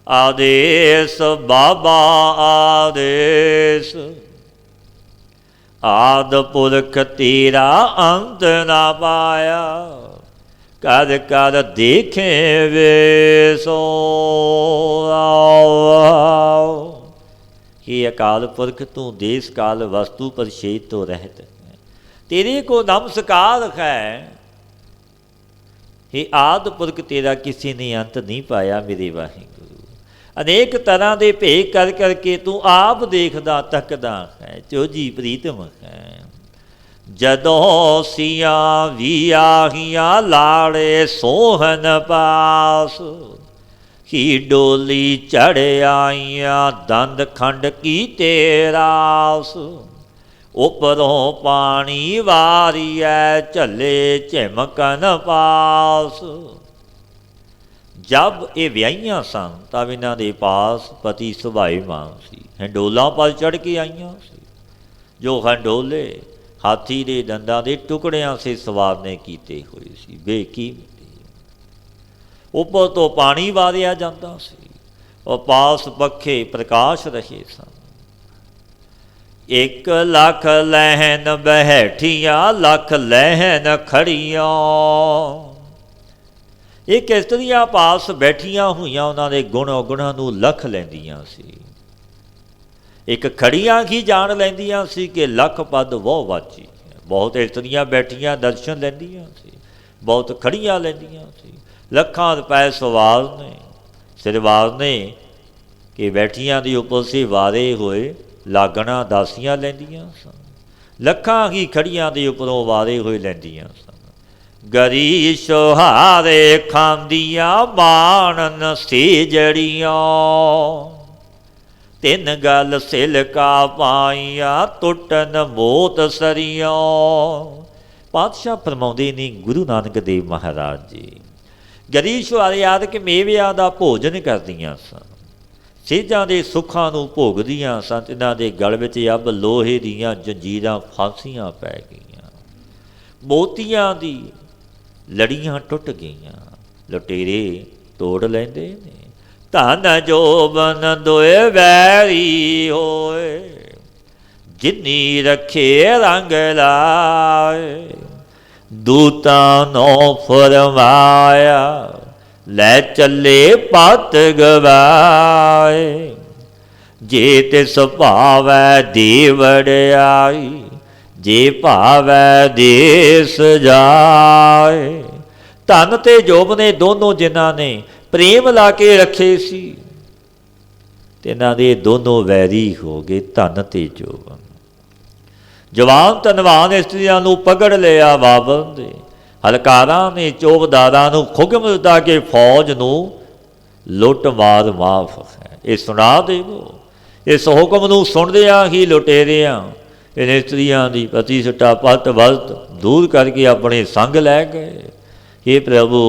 ਆਦੇਸ਼ ਬਾਬਾ ਆਦੇਸ਼, ਆਦ ਪੁਰਖ ਤੇਰਾ ਅੰਤ ਨਾ ਪਾਇਆ। ਕਰ ਕਰ ਦੇਖੇ ਵੇ ਸੋ कि अकाल पुरख तू देश काल वस्तु परिच्छेद तो रहत है, तेरे को नमस्कार है। हे आदि पुरख तेरा किसी ने अंत नहीं पाया मेरे वाहिगुरु। अनेक तरह के भेख कर करके तू आप देखदा तकदा है, चोजी प्रीतम है। जदों सिया भी आहिया लाड़े सोहन पास, ही डोली चढ़ आइया दंद खंड की तेरास। उपरों पानी वारिया झले झिमकन पास। जब ये विआहियां सन तब इन्हां दे पास पति सुभाईमान सी, हंडोलां पर चढ़ के आईयां सी, जो हंडोले हाथी के दंदां के टुकड़ियां से सवार ने कीते हुए सी, बेकीमती। उपर तो पानी वारिया जाता सी और पास पखे प्रकाश रहे सन। 1 लाख लहन बैठिया लख लहन खड़िया। एक इस्त्रियां पास बैठिया हुई उन्होंने गुण अवगुणों नूं लख लैंदियां सी। एक खड़ियां ही जान लैंदियां सी कि लख पद वो वाची। बहुत इस्त्रियां बैठियां दर्शन लैंदियां सी, बहुत खड़ियां लैंदियां सी। लखां रुपए सवार ने सिरवार ने कि बैठियां दी उपर से वारे होए लागना दासियां लैंदियां सन। लखां ही खड़ियां दे उपरों वारे होए लैंदियां सन। गरी सोहारे खांदियां माणन सेजड़ियां। 3 गल सिलका पाइया टुटन मोत सरिया। पातशाह फरमाउंदे ने गुरु नानक देव महाराज जी गरीश वाले आदि के मेविया का भोजन करदियां सन, सेजां दे सुखां नूं भोगदियां सन। इन्हां दे गल विच अब लोहे दीयां जंजीरां फांसियां पै गईयां, मोतियां दी लड़ियां टुट गईयां, लुटेरे तोड़ लैंदे ने। धन जोबन दोए वैरी होए, जिन्नी रखे रंग लाए। दूतां नो फरमाया लै चले पत गवाए। जे तिस भावै दे वड़ियाई, जे भावै देस जाए। धन ते जोब ने दोनों जिन्हां ने प्रेम ला के रखे सी, तिन्हां दे दोनों वैरी हो गए धन ते जोबन। जवान धनवान इस्त्रियां नूं पकड़ लिया बाबर दे। हलकारां ने चौबदारां नूं हुक्म दिता कि फौज नूं लुट मार माफ है। ये सुना देवो। इस हुक्म नूं सुणदियां ही लुटेरियां इन इस्त्रियां दी पति सट्टा पत वस्त दूर करके अपने संग लै गए। हे प्रभु,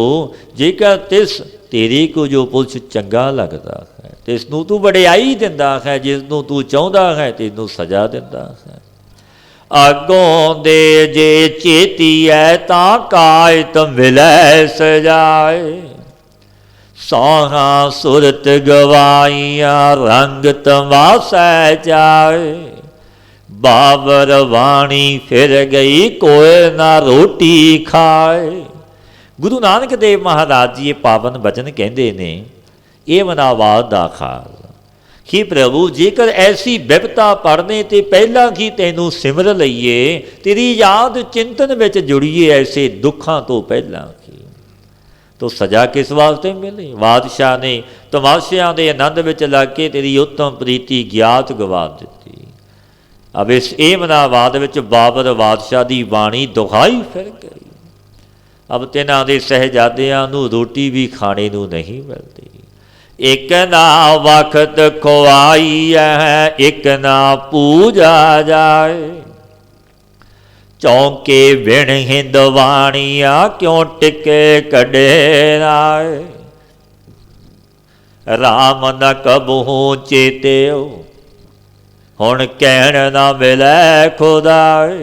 जेकर तिस तेरे को जो पुरुष चंगा लगता है, तिसनूं तू वडियाई दिंदा है, जिसनूं तू चाहुंदा है तिसनूं सजा दिंदा है। अगों दे जे चेती है तां कायत मिलै सजाए। सौहा सुरत गवाइया रंग तमाशा जाए। बाबर वाणी फिर गई कोई ना रोटी खाए। गुरु नानक देव महाराज जी ये पावन बचन कहते ने, ये मनावाद दा खाल। कि प्रभु जेकर ऐसी विपता पड़ने ते पहला ही तेनू सिमर लईए, तेरी याद चिंतन में जुड़िए ऐसे दुखों तो पहला की, तो सजा किस वास्ते मिले। बादशाह ने तमाशियां के आनंद में लग के तेरी उत्तम प्रीति ज्ञात गवा दी। अब इस एमनावाद में बाबर बादशाह की बाणी दुहाई फिर गई। अब तिन्हां दे सहजादियां नूं रोटी भी खाने नूं नहीं मिलती। एक ना वक्त खुआई है, एक ना पूजा जाए। चौंके बिन हिंदवाणिया क्यों टिके कड़े राए। राम न कबहू चेत्यो, हुण कहण ना मिलै खुदाए।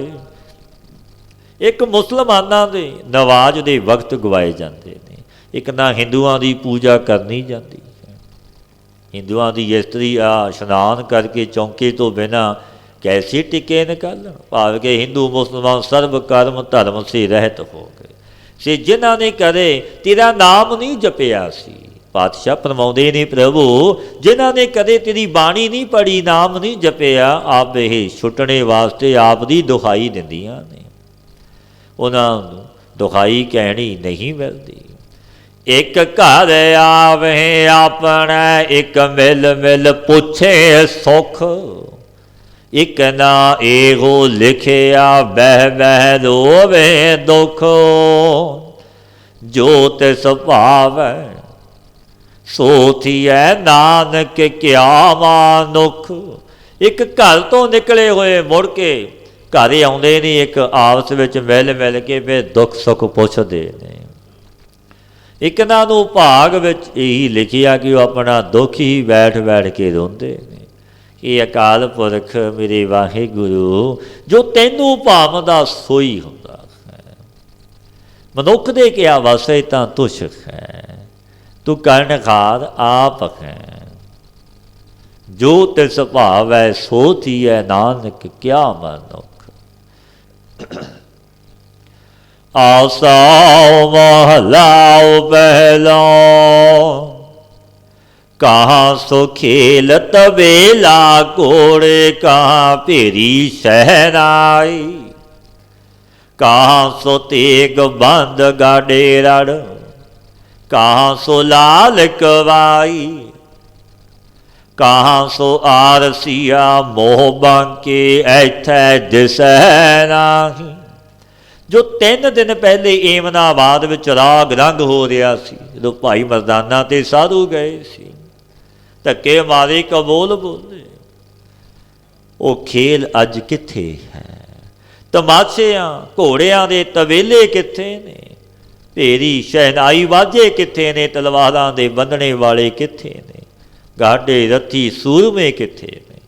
एक मुसलमानां दे नवाज दे वक्त गवाए जाते हैं, एक ना हिंदुआं दी पूजा करनी जाती है। हिंदुआं दी इस्त्री इशनान करके चौंके तो बिना कैसे टिके निकालन। भाव के हिंदू मुसलमान सर्व कर्म धर्म से रहत हो गए। से जिन्हां ने करे तेरा नाम नहीं जपिया सी, पातशाह फरमाउंदे ने प्रभु जिन्हां ने कदे तेरी बाणी नहीं पढ़ी, नाम नहीं जपिया, आप ये छुटने वास्ते आप दी दुहाई दिंदियां ने, उन्हां नूं दुहाई कहनी नहीं मिलती। एक घर आवे अपना, एक मिल मिल पूछे सुख, एक ना एहो लिखिया बह बह रोवे दुख, जो तिस भावै सो थियै नानक क्या मानुख। एक घर तो निकले हुए मुड़ के घर आउंदे ने, एक आपस विच मिल मिल के फिर दुख सुख पुछदे ने। एक इन्हां नूं भाग विच यही लिखिया कि वह अपना दुख ही बैठ बैठ के रोंदे ने। ये अकाल पुरख मेरे वाहिगुरू जो तैनूं भावदा सोई हुंदा है, मनुख दे क्या वसे तां तुछ है, तू कर्ण खार आप है, जो तिस भावै सो थियै नानक क्या मनुख। आसाओ महलाओ पहलो, कहाँ सो खेलत बेला घोड़े, कहाँ भेरी शहनाई, कहाँ सो तेग बंद गाडे रड़, कहाँ सो लाल कवाई, कहाँ सो आरसिया मोह बांके, ऐथे दिसै नाही। जो 3 दिन पहले एमनाबाद विच राग रंग हो रहा सी, जो भाई मरदाना ते साधु गए सी, धक्के मारे कबोल बोले, वो खेल अज किथे है। तमाशियां घोड़ियां दे तवेले किथे ने, भेरी शहनाई वाजे किथे ने, तलवारां दे बंधने वाले किथे ने, गाडे रथी सूरमे किथे ने,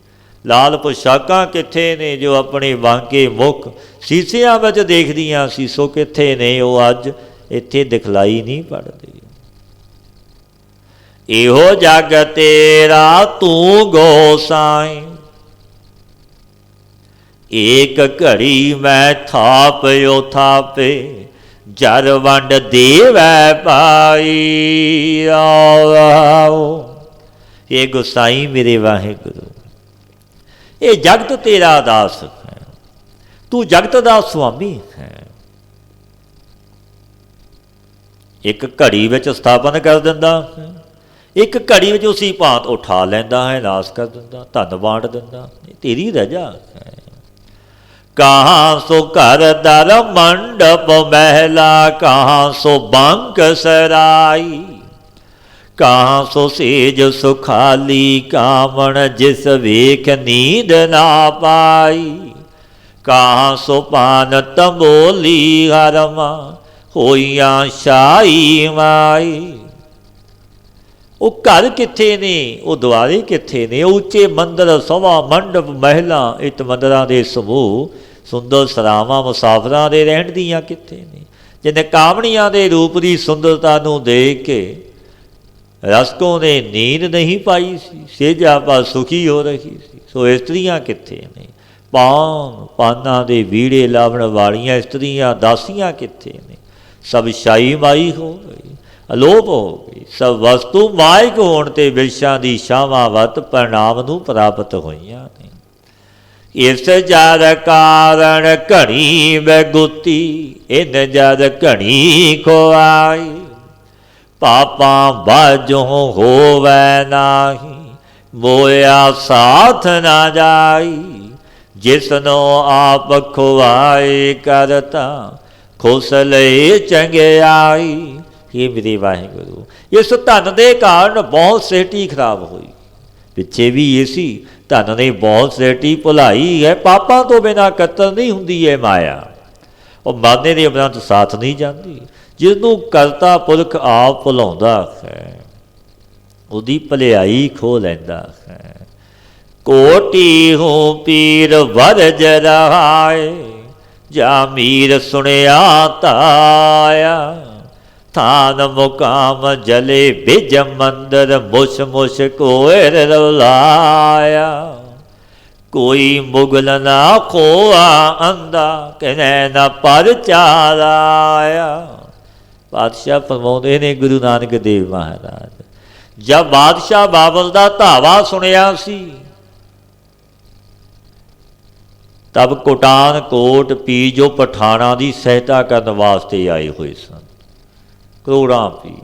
लाल पोशाकां किथे ने, जो अपने बांके मुख शीशियां विच देखदियां सी सो किथे ने, वो अज इत्थे दिखलाई नहीं पड़दी। इहो जग तेरा तू गोसाई, एक घड़ी मैं थापयो थापे, जर वंड देवै पाई। आओ ये गुसाई मेरे वाहिगुरू, ये जगत तेरा दास है, तू जगत दा स्वामी है। एक घड़ी विच स्थापन कर दिंदा है, एक घड़ी विच उसी भांत उठा लैंदा है, नाश कर दिंदा, धन बांट दिंदा, तेरी रजा है। कहाँ सो घर दर मंडप महला, कहाँ सो बंक सराई, कहाँ सो सेज सुखाली कामण, जिस वेख नींद ना पाई, कहाँ सो पान तंबोली हरमा, होइया शाही माई। वो घर किथे ने, वो द्वारे किथे ने, उच्चे मंदिर सभा मंडप महला, इत मंदिरां दे समूह, सुंदर सरावां मुसाफरां दे रहण दीआं किथे ने, जिन्हें कामणियां दे रूप की सुंदरता नूं देख के रसकों ने नींद नहीं पाई सी, सेजा पर सुखी हो रही सी, सो इस्त्रियां किथे ने, पाना दे वीड़े लावण वालियां इस्त्रियां दासियां किथे ने, सब शाही माई हो गई, अलोप हो गई, सब वस्तु मायक होण ते विरशां दी शावावत परिणाम नूं प्राप्त होईयां ने। इस जर कारण घणी बेगुती, इन जर घणी खोआई, पापा बाजों होवै नाही, मोया साथ ना जाई, जिसनो आप खुआए करता खुश लए चंगियाई। ये मेरे वाहिगुरू, इस धन के कारण बहुत सेहटी खराब हुई, पिछे भी ये सी, धन ने बहुत सेहटी भुलाई है, पापां तो बिना कतल नहीं हुंदी है माया, और माने दे उपरंत साथ नहीं जाती, जिसनों करता पुरख आप भुलाउंदा है, उहदी भलिआई खो लैंदा है। कोटि हूँ पीर वरज रहाए, जा मीर सुनिया ताया, थान मुकाम जले बिज मंदर, मुश मुश कोयर रौलाया, कोई मुगल ना खोआ अंधा, कहने न पर चाराया। पातशाह फरमाउंदे ने गुरु नानक देव महाराज, जब बादशाह बाबर का धावा सुनिया सी, तब कोटान कोट पी जो पठाणा की सहायता करने वास्ते आए हुए सन। करोड़ां पी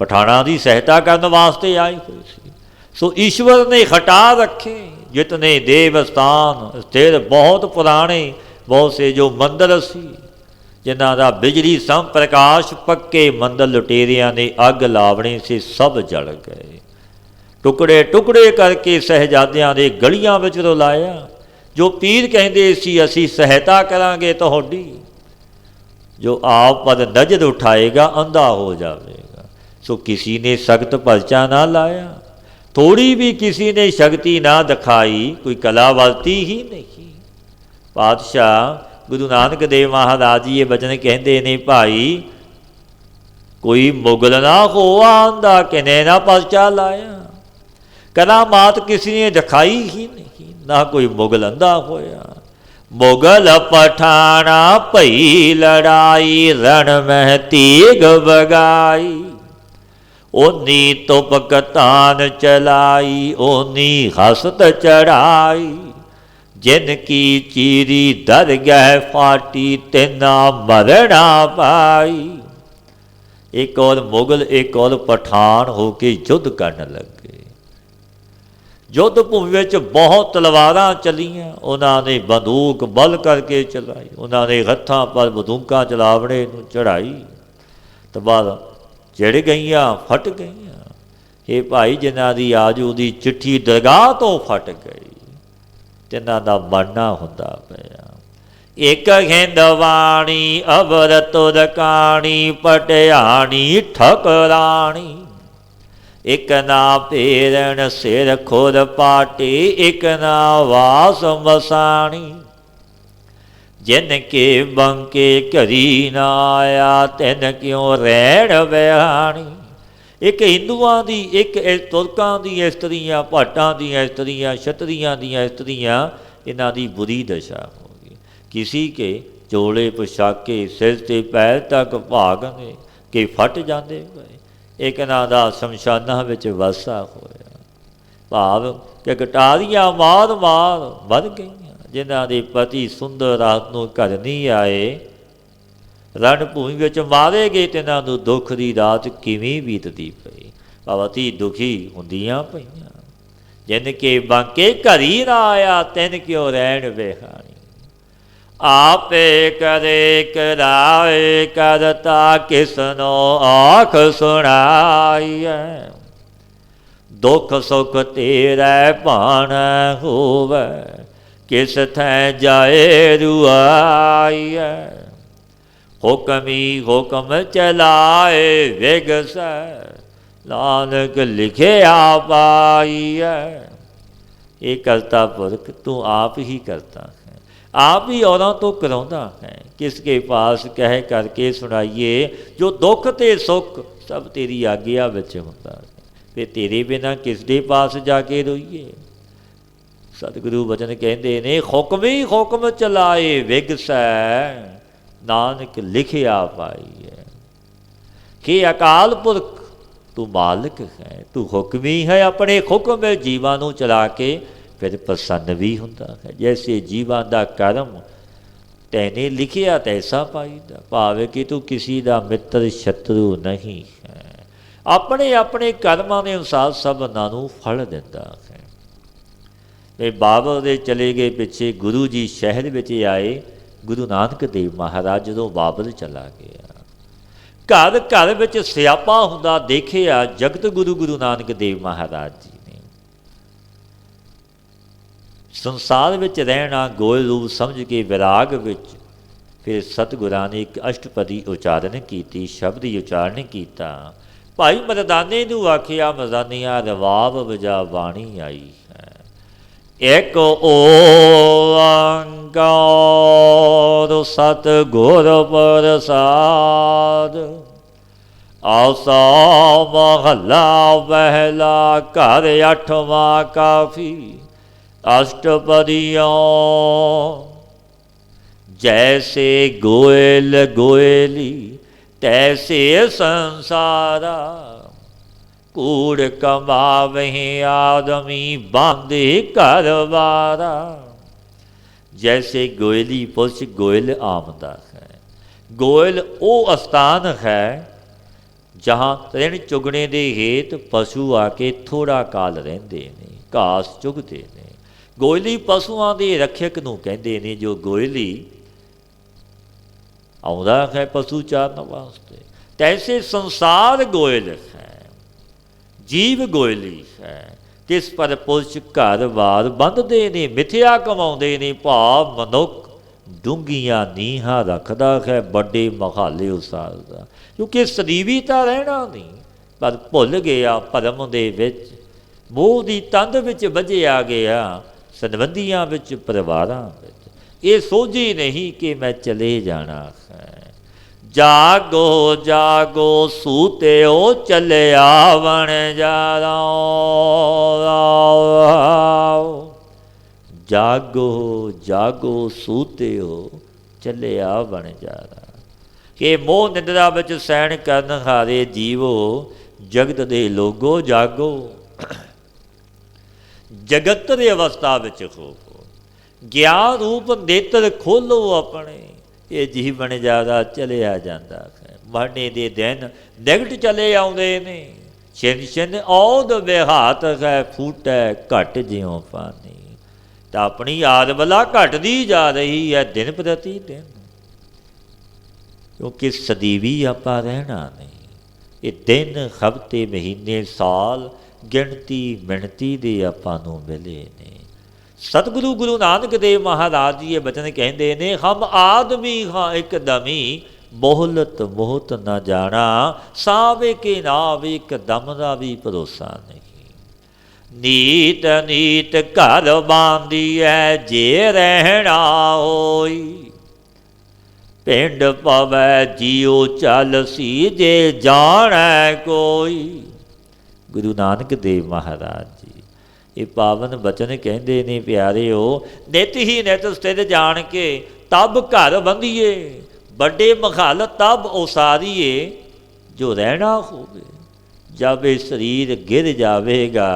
पठाणा की सहायता करने वास्ते आए हुए सी। सो ईश्वर ने हटा रखे जितने देव स्थान स्थिर, बहुत पुराने बहुत से जो मंदिर सी, जिन्हों का बिजली सम प्रकाश पक्के मंदिर लुटेरिया ने अग लावने से सब जल गए। टुकड़े टुकड़े करके सहजादियां ने गलियां विच रुलाया। जो पीर कहते सी असी सहायता करांगे तुहाडी, जो आप पर नजर उठाएगा अंधा हो जाएगा। सो किसी ने सख्त पर्चा ना लाया, थोड़ी भी किसी ने शक्ति ना दिखाई, कोई कला वरती ही नहीं। पातशाह गुरु नानक देव महाराज जी ये वचन कहते ने, भाई कोई मुगल ना हो आंदा किने ना पर्चा लाया, करामात किसी ने दिखाई ही नहीं, ना कोई मुगल अंधा होया। मुगल पठाना भई लड़ाई, रण में तीग बगाई, ओनी तुप कतान चलाई, ओनी हसत चढ़ाई, जिनकी चीरी दर गह फाटी, तिना मरना पाई। एक और मुगल एक और पठान होके युद्ध करने लगे। युद्ध भूमि में बहुत तलवारां चलियां, उन्होंने बंदूक बल करके चलाई, उन्होंने हत्थां पर बंदूकां चलावने चढ़ाई, तो बाद चढ़ गईयां फट गईयां। ये भाई जिन्हां दी आजू दी चिट्ठी दरगाह तो फट गई, तिन्हां दा मरना हुंदा पिया। एक हिंदवाणी अबर तुरकाणी, पटियाणी ठकराणी, एक ना पेरन सिर खुद पाटे, एक ना वास मसाणी, जिनके बंके घरी ना आया, तिन क्यों रैण बिहाणी। एक हिंदुआं दी, एक तुरकां दी इस्त्रियां, भाटां दी इस्त्रियां, छतरियां दी इस्त्रियां, इन्हां दी बुरी दशा हो गई। किसी के चोले पोशाके सिर से पैर तक भाग ने कि फट जाते पे, एक इन्हां दा शमशानां विच वासा होया। भाव कि कटारियां मार मार मर गईयां, जिन्हां दे पति सुंदर रात नूं घर नहीं आए, रण भूमि विच मारे गए, तिन्हां नूं दुख दी रात किवें बीतदी पई। भगवती दुखी हुंदियां पईयां। जिनके बांके घरी ना आया, तिन क्यों रैण बिहाणी। आपे करे कराए करता, किसनो आख सुनाइए। दुख सुख तेरे भाण होवे, किस थैं जाए रुआइए। हुक्मी हुक्म चलाए विगस, नानक लिखे आप आइए। ये करता पुरख तू आप ही करता है, आप ही औरों तो कराउंदा है। किसके पास कह करके सुनाइए, जो दुख ते सुख सब तेरी आज्ञा विच हुंदा है। फिर तेरे बिना किसके पास जाके रोईए। सतगुरु वचन कहते ने, हुक्मी हुक्म चलाए विगसै, नानक लिखिया पाई है। कि अकाल पुरख तू मालिक है, तू हुक्मी है। अपने हुक्म में जीवां नूं चला के फिर प्रसन्न भी हुंदा है। जैसे जीवां दा कर्म तैने लिखिया तैसा पाईदा। भावे कि तू किसी का मित्र शत्रु नहीं है। अपने अपने कर्मां के अनुसार सबनां नूं फल दिंदा है। ते बाबर दे चले गए पिछे गुरु जी शहर विच आए। गुरु नानक देव महाराज जो बाबर चला गया, घर घर विच सियापा हुंदा देखिया जगत गुरु गुरु नानक देव महाराज जी ने। संसार विच रहना गोल रूप समझ के विराग विच फिर सतगुरां ने एक अष्टपदी उचारण की, शब्द उचारण किया। भाई मरदाने नूं आखिया, मरदानिया रवाब वजा बाणी आई है। एक ओंकार सतगुर प्रसाद, आसा महला पहला घर अठवां काफी। अष्टपदियों जैसे गोयल गोयली, तैसे संसारा। कूड़ कमावहि आदमी बांधे घर वारा। जैसे गोयली पुरुष गोयल आमदा है। गोयल वो स्थान है जहाँ तृण चुगने के हेत पशु आके थोड़ा काल रहिंदे ने, घास चुगते ने। गोयली पशुओं के रक्षक नूं कहते हैं, जो गोयली आउंदा है पशु चारन वास्ते। तैसे संसार गोयल है, जीव गोयली है। तिस पर पुरुष घर वार बंधते ने, मिथ्या कमाउंदे ने। भाव मनुख डूंघियां नीहां रखदा है, बड़े मखाले उसारदा। क्योंकि सਦੀवी तां रहना नहीं, पर भुल गया भरम दे विच, मोह दी तंद विच वजिया गया, संबंधियां विच परिवारां विच। ये सोझी नहीं कि मैं चले जाना है। जागो जागो सूते हो चले आवण जारा। जागो जागो सूते हो चले आवण जारा। कि मोह निद्रा विच सैन करन हारे जीवो, जगत दे लोगो जागो। जगत की अवस्था विच होवो, ज्ञान रूप नेत्र खोलो अपने। ये जीवन ज़्यादा चलिया जाता है। मरने के दिन निगट चले आउंदे ने। छिन छिन औद बेहात है, फूटै घट ज्यों पानी। तो अपनी आदमला घटती जा रही है दिन प्रति दिन, क्योंकि सदीवी आपां रहना नहीं। ये दिन हफ्ते महीने साल गिणती मिणती दे आपां नूं मिले ने। सतगुरु गुरु नानक देव महाराज जी ये बचन कहते ने, हम आदमी हाँ एक दमी, मोहलत मोहत न जाना। सावे के नाव एक दम का भी भरोसा नहीं। नीत नीत घर बांधी है, जे रहना होई। पिंड पवै जियो चल सी, जे जाना कोई। गुरु नानक देव महाराज जी ये पावन बचन कहते ने, प्यारे हो नित ही नित स्थित जान के तब घर बंधीए, बड़े मखाल तब उसारीए जो रहना होवे। जब ये शरीर गिर जाएगा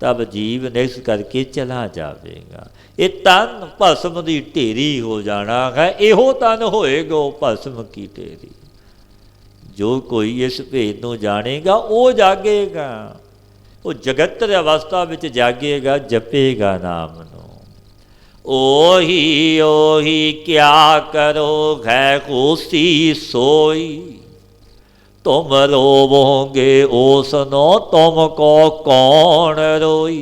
तब जीव निस करके चला जाएगा। ये तन भस्म की ढेरी हो जाना है, इहो तन होएगा भस्म की ढेरी। जो कोई इस भेद को जानेगा वो जागेगा, वो जगत अवस्था विच जागेगा, जपेगा नाम नो। ओही ओही क्या करो है खुशी सोई, तुम रोवोगे ओसनो तुमको कौन रोई।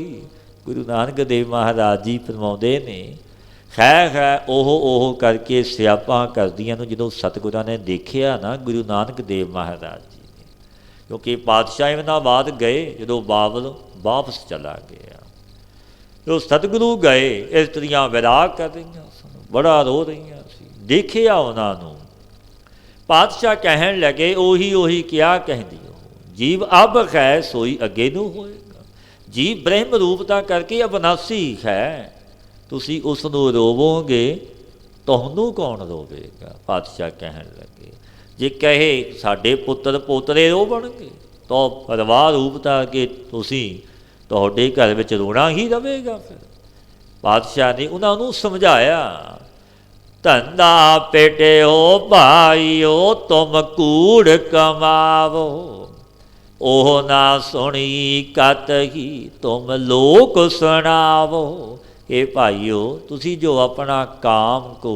गुरु नानक देव महाराज जी फरमाउंदे ने, है ओह करके सियापा करदियां नूं जदों सतगुरां ने देखिया ना गुरु नानक देव महाराज जी ने, क्योंकि पातशाह इन्हां बाद गए जदों बाबल वापस चला गया, जो सतगुरु गए इस्त्रियां विराग कर रही सन, बड़ा रो रही सी। देखिया उन्होंने पातशाह कहन लगे, ओही ओही क्या कहदी हो, जीव अब है सोई अगे नूं होएगा। जीव ब्रह्म रूपता करके अविनाशी है, तुसी उसनूं रोवोगे तुहानूं कौन रोवेगा। पातशाह कहन लगे, जे कहे साडे पुत्र पोतरे रोवणगे तो परवाह रूपता के तुसी तुहाडे घर विच रोना ही रवेगा। फिर पातशाह ने उन्होंने समझाया, धंधा पेटे हो भाईओ तुम कूड़ कमावो, ओह ना सुनी कत ही तुम लोक सुनावो। ये भाईओ तुसी जो अपना काम को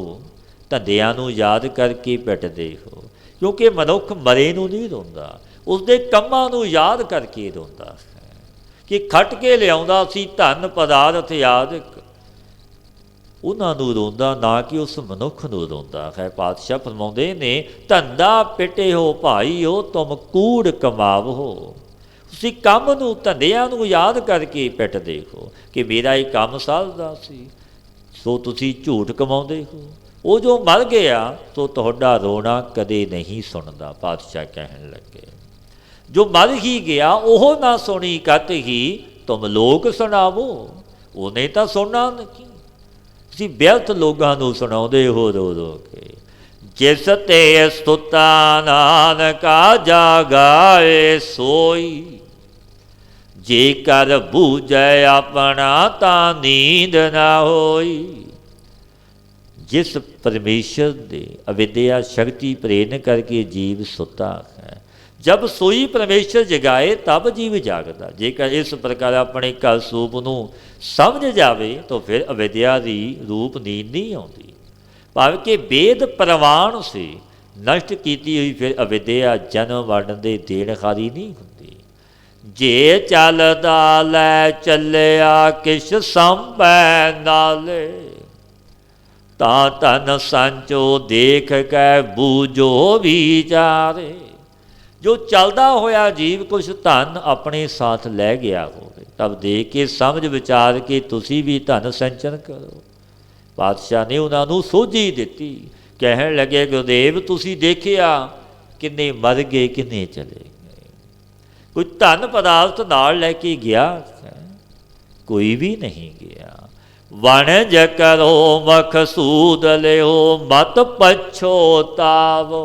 धंधियां नूं याद करके पिटदे हो, क्योंकि मनुख मरे नूं नहीं रोंदा, उसके कामां नूं याद करके रोंदा है कि खट के लिआउंदा सी धन पदार्थ यादक, उन्हां नूं रोंदा ना कि उस मनुख नूं रोंदा है। पातशाह फरमाउंदे ने, धंधा पिटे हो भाई हो तुम कूड़ कमावो, तुसीं काम नूं धंधियां नूं याद करके पिटदे हो कि मेरा ये काम सालदा सी, सो तुसीं झूठ कमाउंदे हो। वो जो मर गया तो तुहाडा रोना कदे नहीं सुनदा। पातशाह कहन लगे, जो मर ही गया ओह ना सुनी कत ही तुम लोग सुनावो, उन्हें तो सुनना नहीं, तुसीं व्यर्थ लोगां नूं सुणाउंदे हो रो रो के। जिस ते स्तुता नानका जागाए सोई, जे कर बूझै अपना ता नींद ना होई। जिस परमेश्वर दे अविद्या शक्ति प्रेरण करके जीव सुता है, जब सोई परमेश्वर जगाए तब जीव जागदा। जेकर इस प्रकार अपने घर सूप नूं समझ जावे तो फिर अविद्या की रूप नींद नहीं आती। भाव के वेद प्रवाण से नष्ट की हुई फिर अविद्या जन्म मरण दे देणहारी नहीं होती। जे चलदा लै चलिया किश संभै नाले, ता तन संचो देख कै बूझो विचारे। जो चलदा होया जीव कुछ धन अपने साथ लै गया होवे, तब देख के समझ विचार के तुसी भी धन संचन करो। पातशाह ने उन्होंने सोझी दिती, कहन लगे गुरुदेव तुसी देखिया किन्ने मर गए किन्ने चले गए। कोई धन पदार्थ नाल लैके गया, कोई भी नहीं गया। वणज करो मकसूद लियो मत पछोतावो,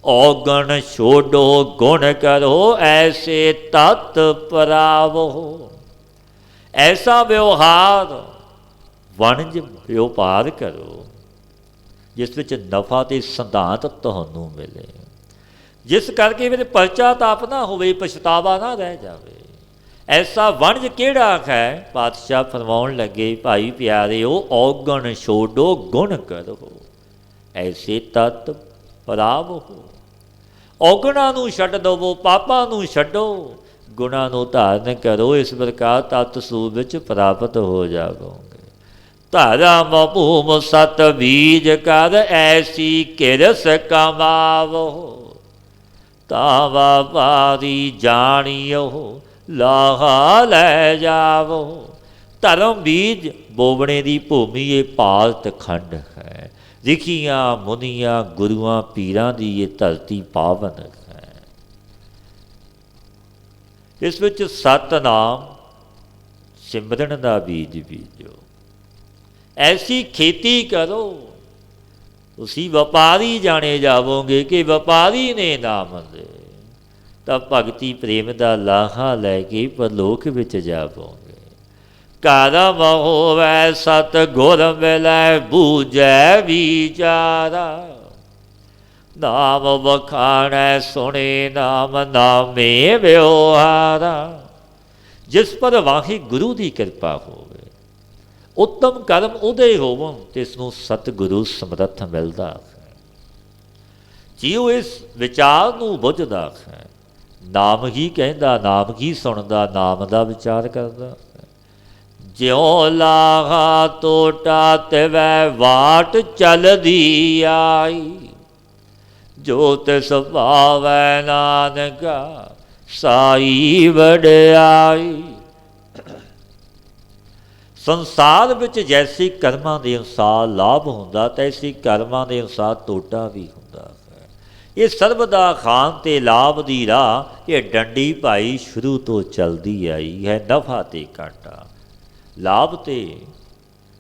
औगण छोड़ो गुण करो ऐसे तत्परावो। ऐसा व्यवहार वणज व्यापार करो जिस विच नफा ते सिद्धांत तुहानू मिले, जिस करके मेरे पश्चाताप ना होवे, पछतावा ना रह जावे। ऐसा वणज केड़ा है? पातशाह फरमाउण लगे भाई प्यारे हो, औगण छोड़ो गुण करो ऐसे तत्परावो। औगणा नूं छड्ड दवो, पापां नूं छड्डो, गुणां नूं धारण करो। इस प्रकार तत् सूप विच प्राप्त हो जाओगे। धर्म भूम सत बीज कर ऐसी किरस कमावो, तावा पारी जानियो लाहा लै जावो। धर्म बीज बोवणे दी भूमि ये पालत खंड है। रिखियां मुनियां गुरुआं पीरां दी ये धरती पावन है। इस विच सतनाम सिमरन दा बीज बीजो, ऐसी खेती करो तुसी व्यापारी जाने जावोगे कि व्यापारी ने नाम दे। तब भगती प्रेम दा लाहा लैके परलोक विच जावोगे। करम होवै सत गुर मिलै बूझै विचारा, नाम वखाणै सुने नाम नामे व्यवहारा। जिस पर वाहे गुरु की कृपा होवे, उत्तम कर्म उदे होवन ते इसनूं सतगुरु समर्थ मिलदा है। जिओ इस विचार नूं बुझदा है, नाम ही कहंदा, नाम ही सुनदा, नाम दा विचार करदा। ज्यों लाहा टोटा तिवै वाट चलदी आई, जो तिस भावै नानका साई वडियाई। संसार विच जैसे कर्मां दे अनुसार लाभ हुंदा, तैसे कर्मां दे अनुसार टोटा भी हुंदा है। ये सर्ब दा खान ते लाभ दी राह ये डंडी भाई शुरू तो चलदी आई है। नफा ते घाटा, लाभ ते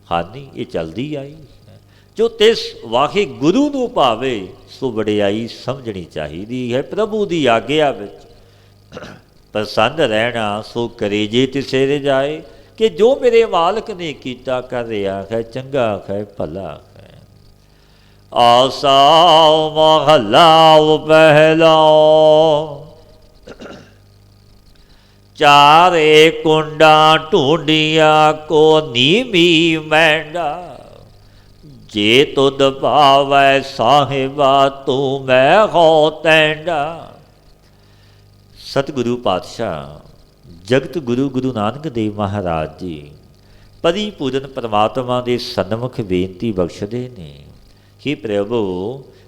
हानि ये चलती आई है। जो तिस वाहे गुरु नूं भावे सो वडियाई समझनी चाहिए है। प्रभु की आग्या विच प्रसन्न रहना सो करे जे तिसे रजाए, कि जो मेरे मालक ने कीता कर रहा है चंगा है भला है। आसा महला पहला, चारे कुंडा ढूंढिया को नीमी मैंडा, जे तुद पावै साहिबा तू मैं हो तैंडा। सतगुरु पातशाह जगत गुरु गुरु नानक देव महाराज जी परिपूਰਨ परमात्मा के सन्मुख बेनती बख्शदे ने, कि प्रभु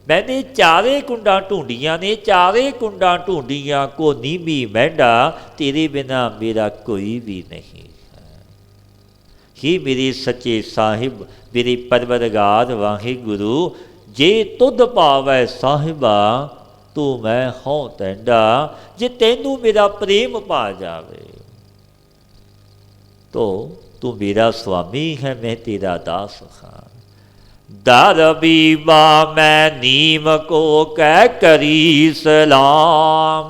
मैंने चारे कुंडा ढूंढिया ने, चारे कुंडा ढूंढिया को नीमी मैंडा, तेरे बिना मेरा कोई भी नहीं है। ही मेरे सच्चे साहिब मेरे परवरगार वाहे गुरु, जे तुद पावै साहिबा तू मैं हों तैंडा। जे तैनू मेरा प्रेम पा जावे तो तू मेरा स्वामी है, मैं तेरा दास हाँ। दर बीबा मैं नीम को कह करी सलाम,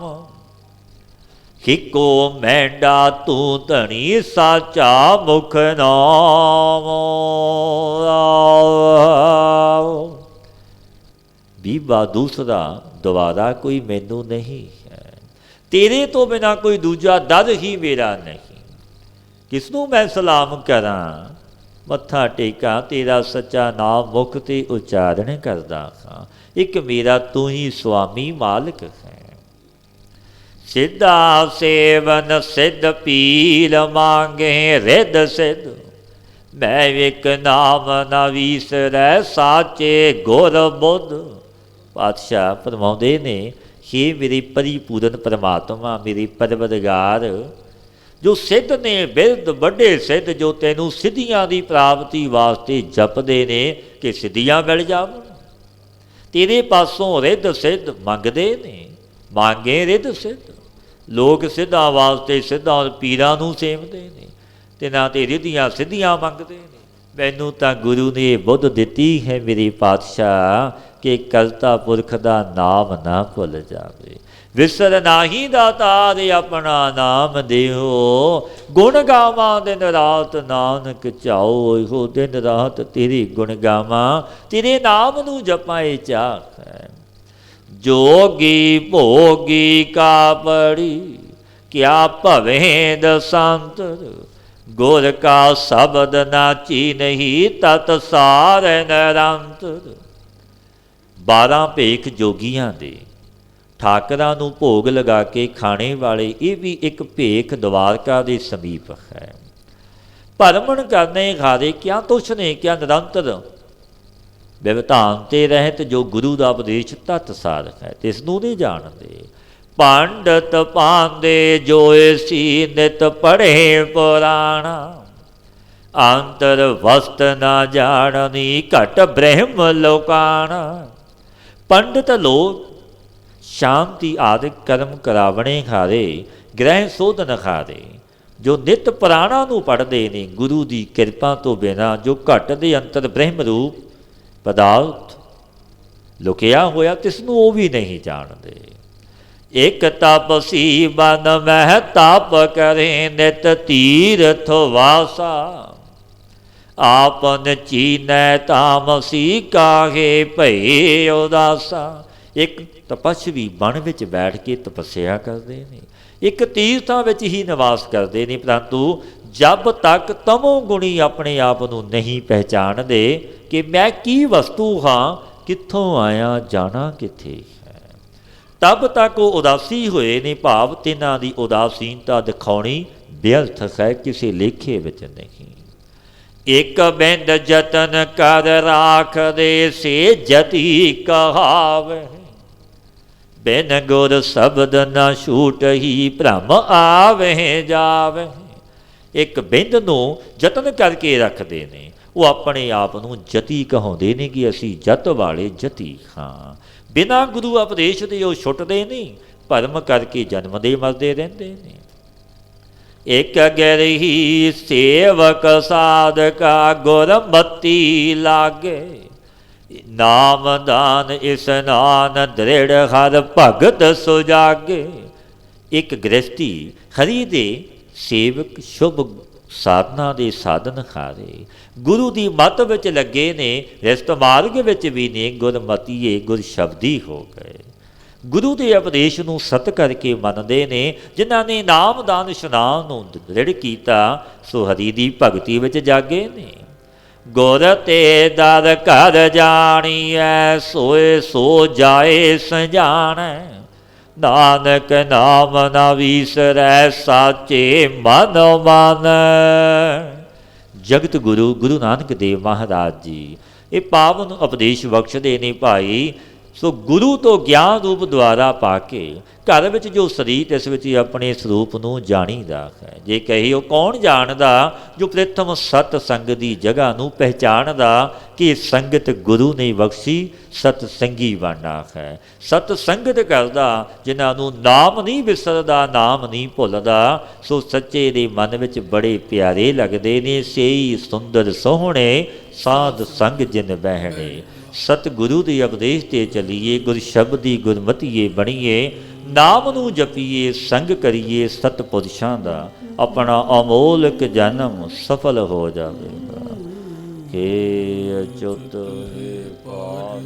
हिको मैंडा तू धनी साचा मुख नाम। बीबा दूसरा दोबारा कोई मैनू नहीं है, तेरे तो बिना कोई दूजा दर ही मेरा नहीं। किसनू मैं सलाम करा, मत्था टेका तेरा सच्चा नाम मुख ते उच्चारण करदा हां। एक मेरा तू ही स्वामी मालिक है। सिद्धा सेवन सिद्ध पीर मांगे रिद सिद्ध, मैं एक नाम न विसरै साचे गुर बुद्ध। पातशाह फरमाउंदे ने, हे मेरे परिपूਰਨ परमात्मा, मेरे परवरदिगार, जो सिद्ध ने बिरध बड़े सिद्ध, जो तैनू सिद्धियां की प्राप्ति वास्ते जपदे ने कि सिद्धियां मिल जावन, तेरे पासों रिद सिद्ध मंगदे ने, मांगे रिद सिद्ध। लोग सिद्धां वास्ते सिद्धां पीरां नूं सेवदे ने, तिन्हां ते रिद्धियां सिद्धियां मंगदे ने। मैनू तां गुरु ने बुद्ध दिती है मेरे पातशाह कि करता पुरख दा नाम ना भुल जावे। विसर नाही दातार अपना नाम देहो, गुण गावां दिन रात नानक चाओ। हो दिन रात तेरे गुण गावां, तेरे नाम नू जपाए चाह है। जोगी भोगी का पड़ी, क्या भवेंद संतर, गुर का शब्द नाची नहीं तत सार निरंतर। 12 ਭੇਖ जोगियां दे ਠਾਕਰਾਂ ਨੂੰ ਭੋਗ ਲਗਾ ਕੇ ਖਾਣੇ ਵਾਲੇ, ਇਹ ਵੀ ਇੱਕ ਭੇਖ ਦਵਾਰਕਾ ਦੇ ਸਮੀਪ ਹੈ। ਭਰਮਣ ਕਰਨੇ ਖਾਰੇ ਕਿਆ ਤੁਛ ਨੇ ਕਿਆ ਨਿਰੰਤਰ, ਵਿਵਧਾਨ ਤੇ ਰਹਿਤ ਜੋ ਗੁਰੂ ਦਾ ਉਪਦੇਸ਼ ਤਤ ਸਾਰ ਹੈ, ਤਿਸ ਨੂੰ ਨਹੀਂ ਜਾਣਦੇ। ਪੰਡਤ ਪਾਂਦੇ ਜੋਏ ਸੀ ਨਿਤ ਪੜ੍ਹੇ ਪੁਰਾਣਾ, ਅੰਤਰ ਵਸਤ ਨਾ ਜਾਣਨੀ ਘਟ ਬ੍ਰਹਮ ਲੋਕਾਣਾ। पंडित लोग शांति आदिक कर्म करावणे खारे, ग्रह शोधन खारे, जो नित पुराणा नूं पढ़दे ने, गुरु की कृपा तो बिना जो घट दे अंतर ब्रह्म रूप पदार्थ लुकिया होया तिसनूं वो भी नहीं जानते। एक तपसी बन मह तप करे नित तीरथ वासा, आपन चीनै तामसी काहे भई उदासा। एक तपस्वी बन विच बैठ के तपस्या करते हैं, एक तीर्थां विच ही निवास करते हैं, परंतु जब तक तमो गुणी अपने आप नूं नहीं पहचानते कि मैं की वस्तु हाँ, कित्थों आया जाना कित्थे है, तब तक वो उदासी होए ने। भाव तिन्हां दी उदासीनता दिखाउणी व्यर्थ है, किसी लेखे विच नहीं। एक बिंद जतन कर राख दे से जति कहावे, बिन गुर शब्द न छूट ही भ्रम आवे जावे। एक बिंद नूं जतन करके रखते ने, वो अपने आप नूं जति कहाउंदे ने कि असीं जत वाले जति हाँ। बिना गुरु उपदेश दे वो छुटदे नहीं, भरम करके जन्मदे मरदे रहिंदे ने। एक गिरही सेवक साधका गुरमति लागे, नाम दान स्नान दृढ़ हर भगत सुजागे। एक गृहस्थी हरि दे सेवक शुभ साधना दे साधन खारे, गुरु की मत विच लगे ने, रिश्त मार्ग विच भी ने, गुरमतीए गुर शब्दी हो गए। गुरु के उपदेश नूं सत करके मनते ने, जिन्हां ने नाम दान इशनान नूं दृढ़ कीता, सो हरि दी भगती विच जागे ने। गुर ते दर घर जाणीਐ, सोए सो जाए सजाणै, नानक नाम न विसरै साचे मन मानै। जगत गुरु गुरु नानक देव महाराज जी ये पावन उपदेश बख्शदे ने भाई। सो गुरु तो ज्ञान रूप द्वारा पा के घर विच जो शरीर इस विच अपने स्वरूप नूं जाणीदा है। जे कही वो कौन जानदा, जो प्रथम सतसंग की जगह नूं पहचानदा कि संगत गुरु ने बख्शी सत संगी बाना है। सत संगत करदा जिन्हों नाम नहीं विसरदा, नाम नहीं भुलदा, सो सच्चे दे मन विच बड़े प्यारे लगदे ने। सेई सुंदर सोहणे साध संग जिन बहने। सतगुरु के उपदेश ते चलीए, गुर शब्दी गुरमतीए बणीए, नाम नू जपीए संग करिए सतपुरुषां दा, अपना अमोलक जन्म सफल हो जाएगा। हे अच्युत हे पार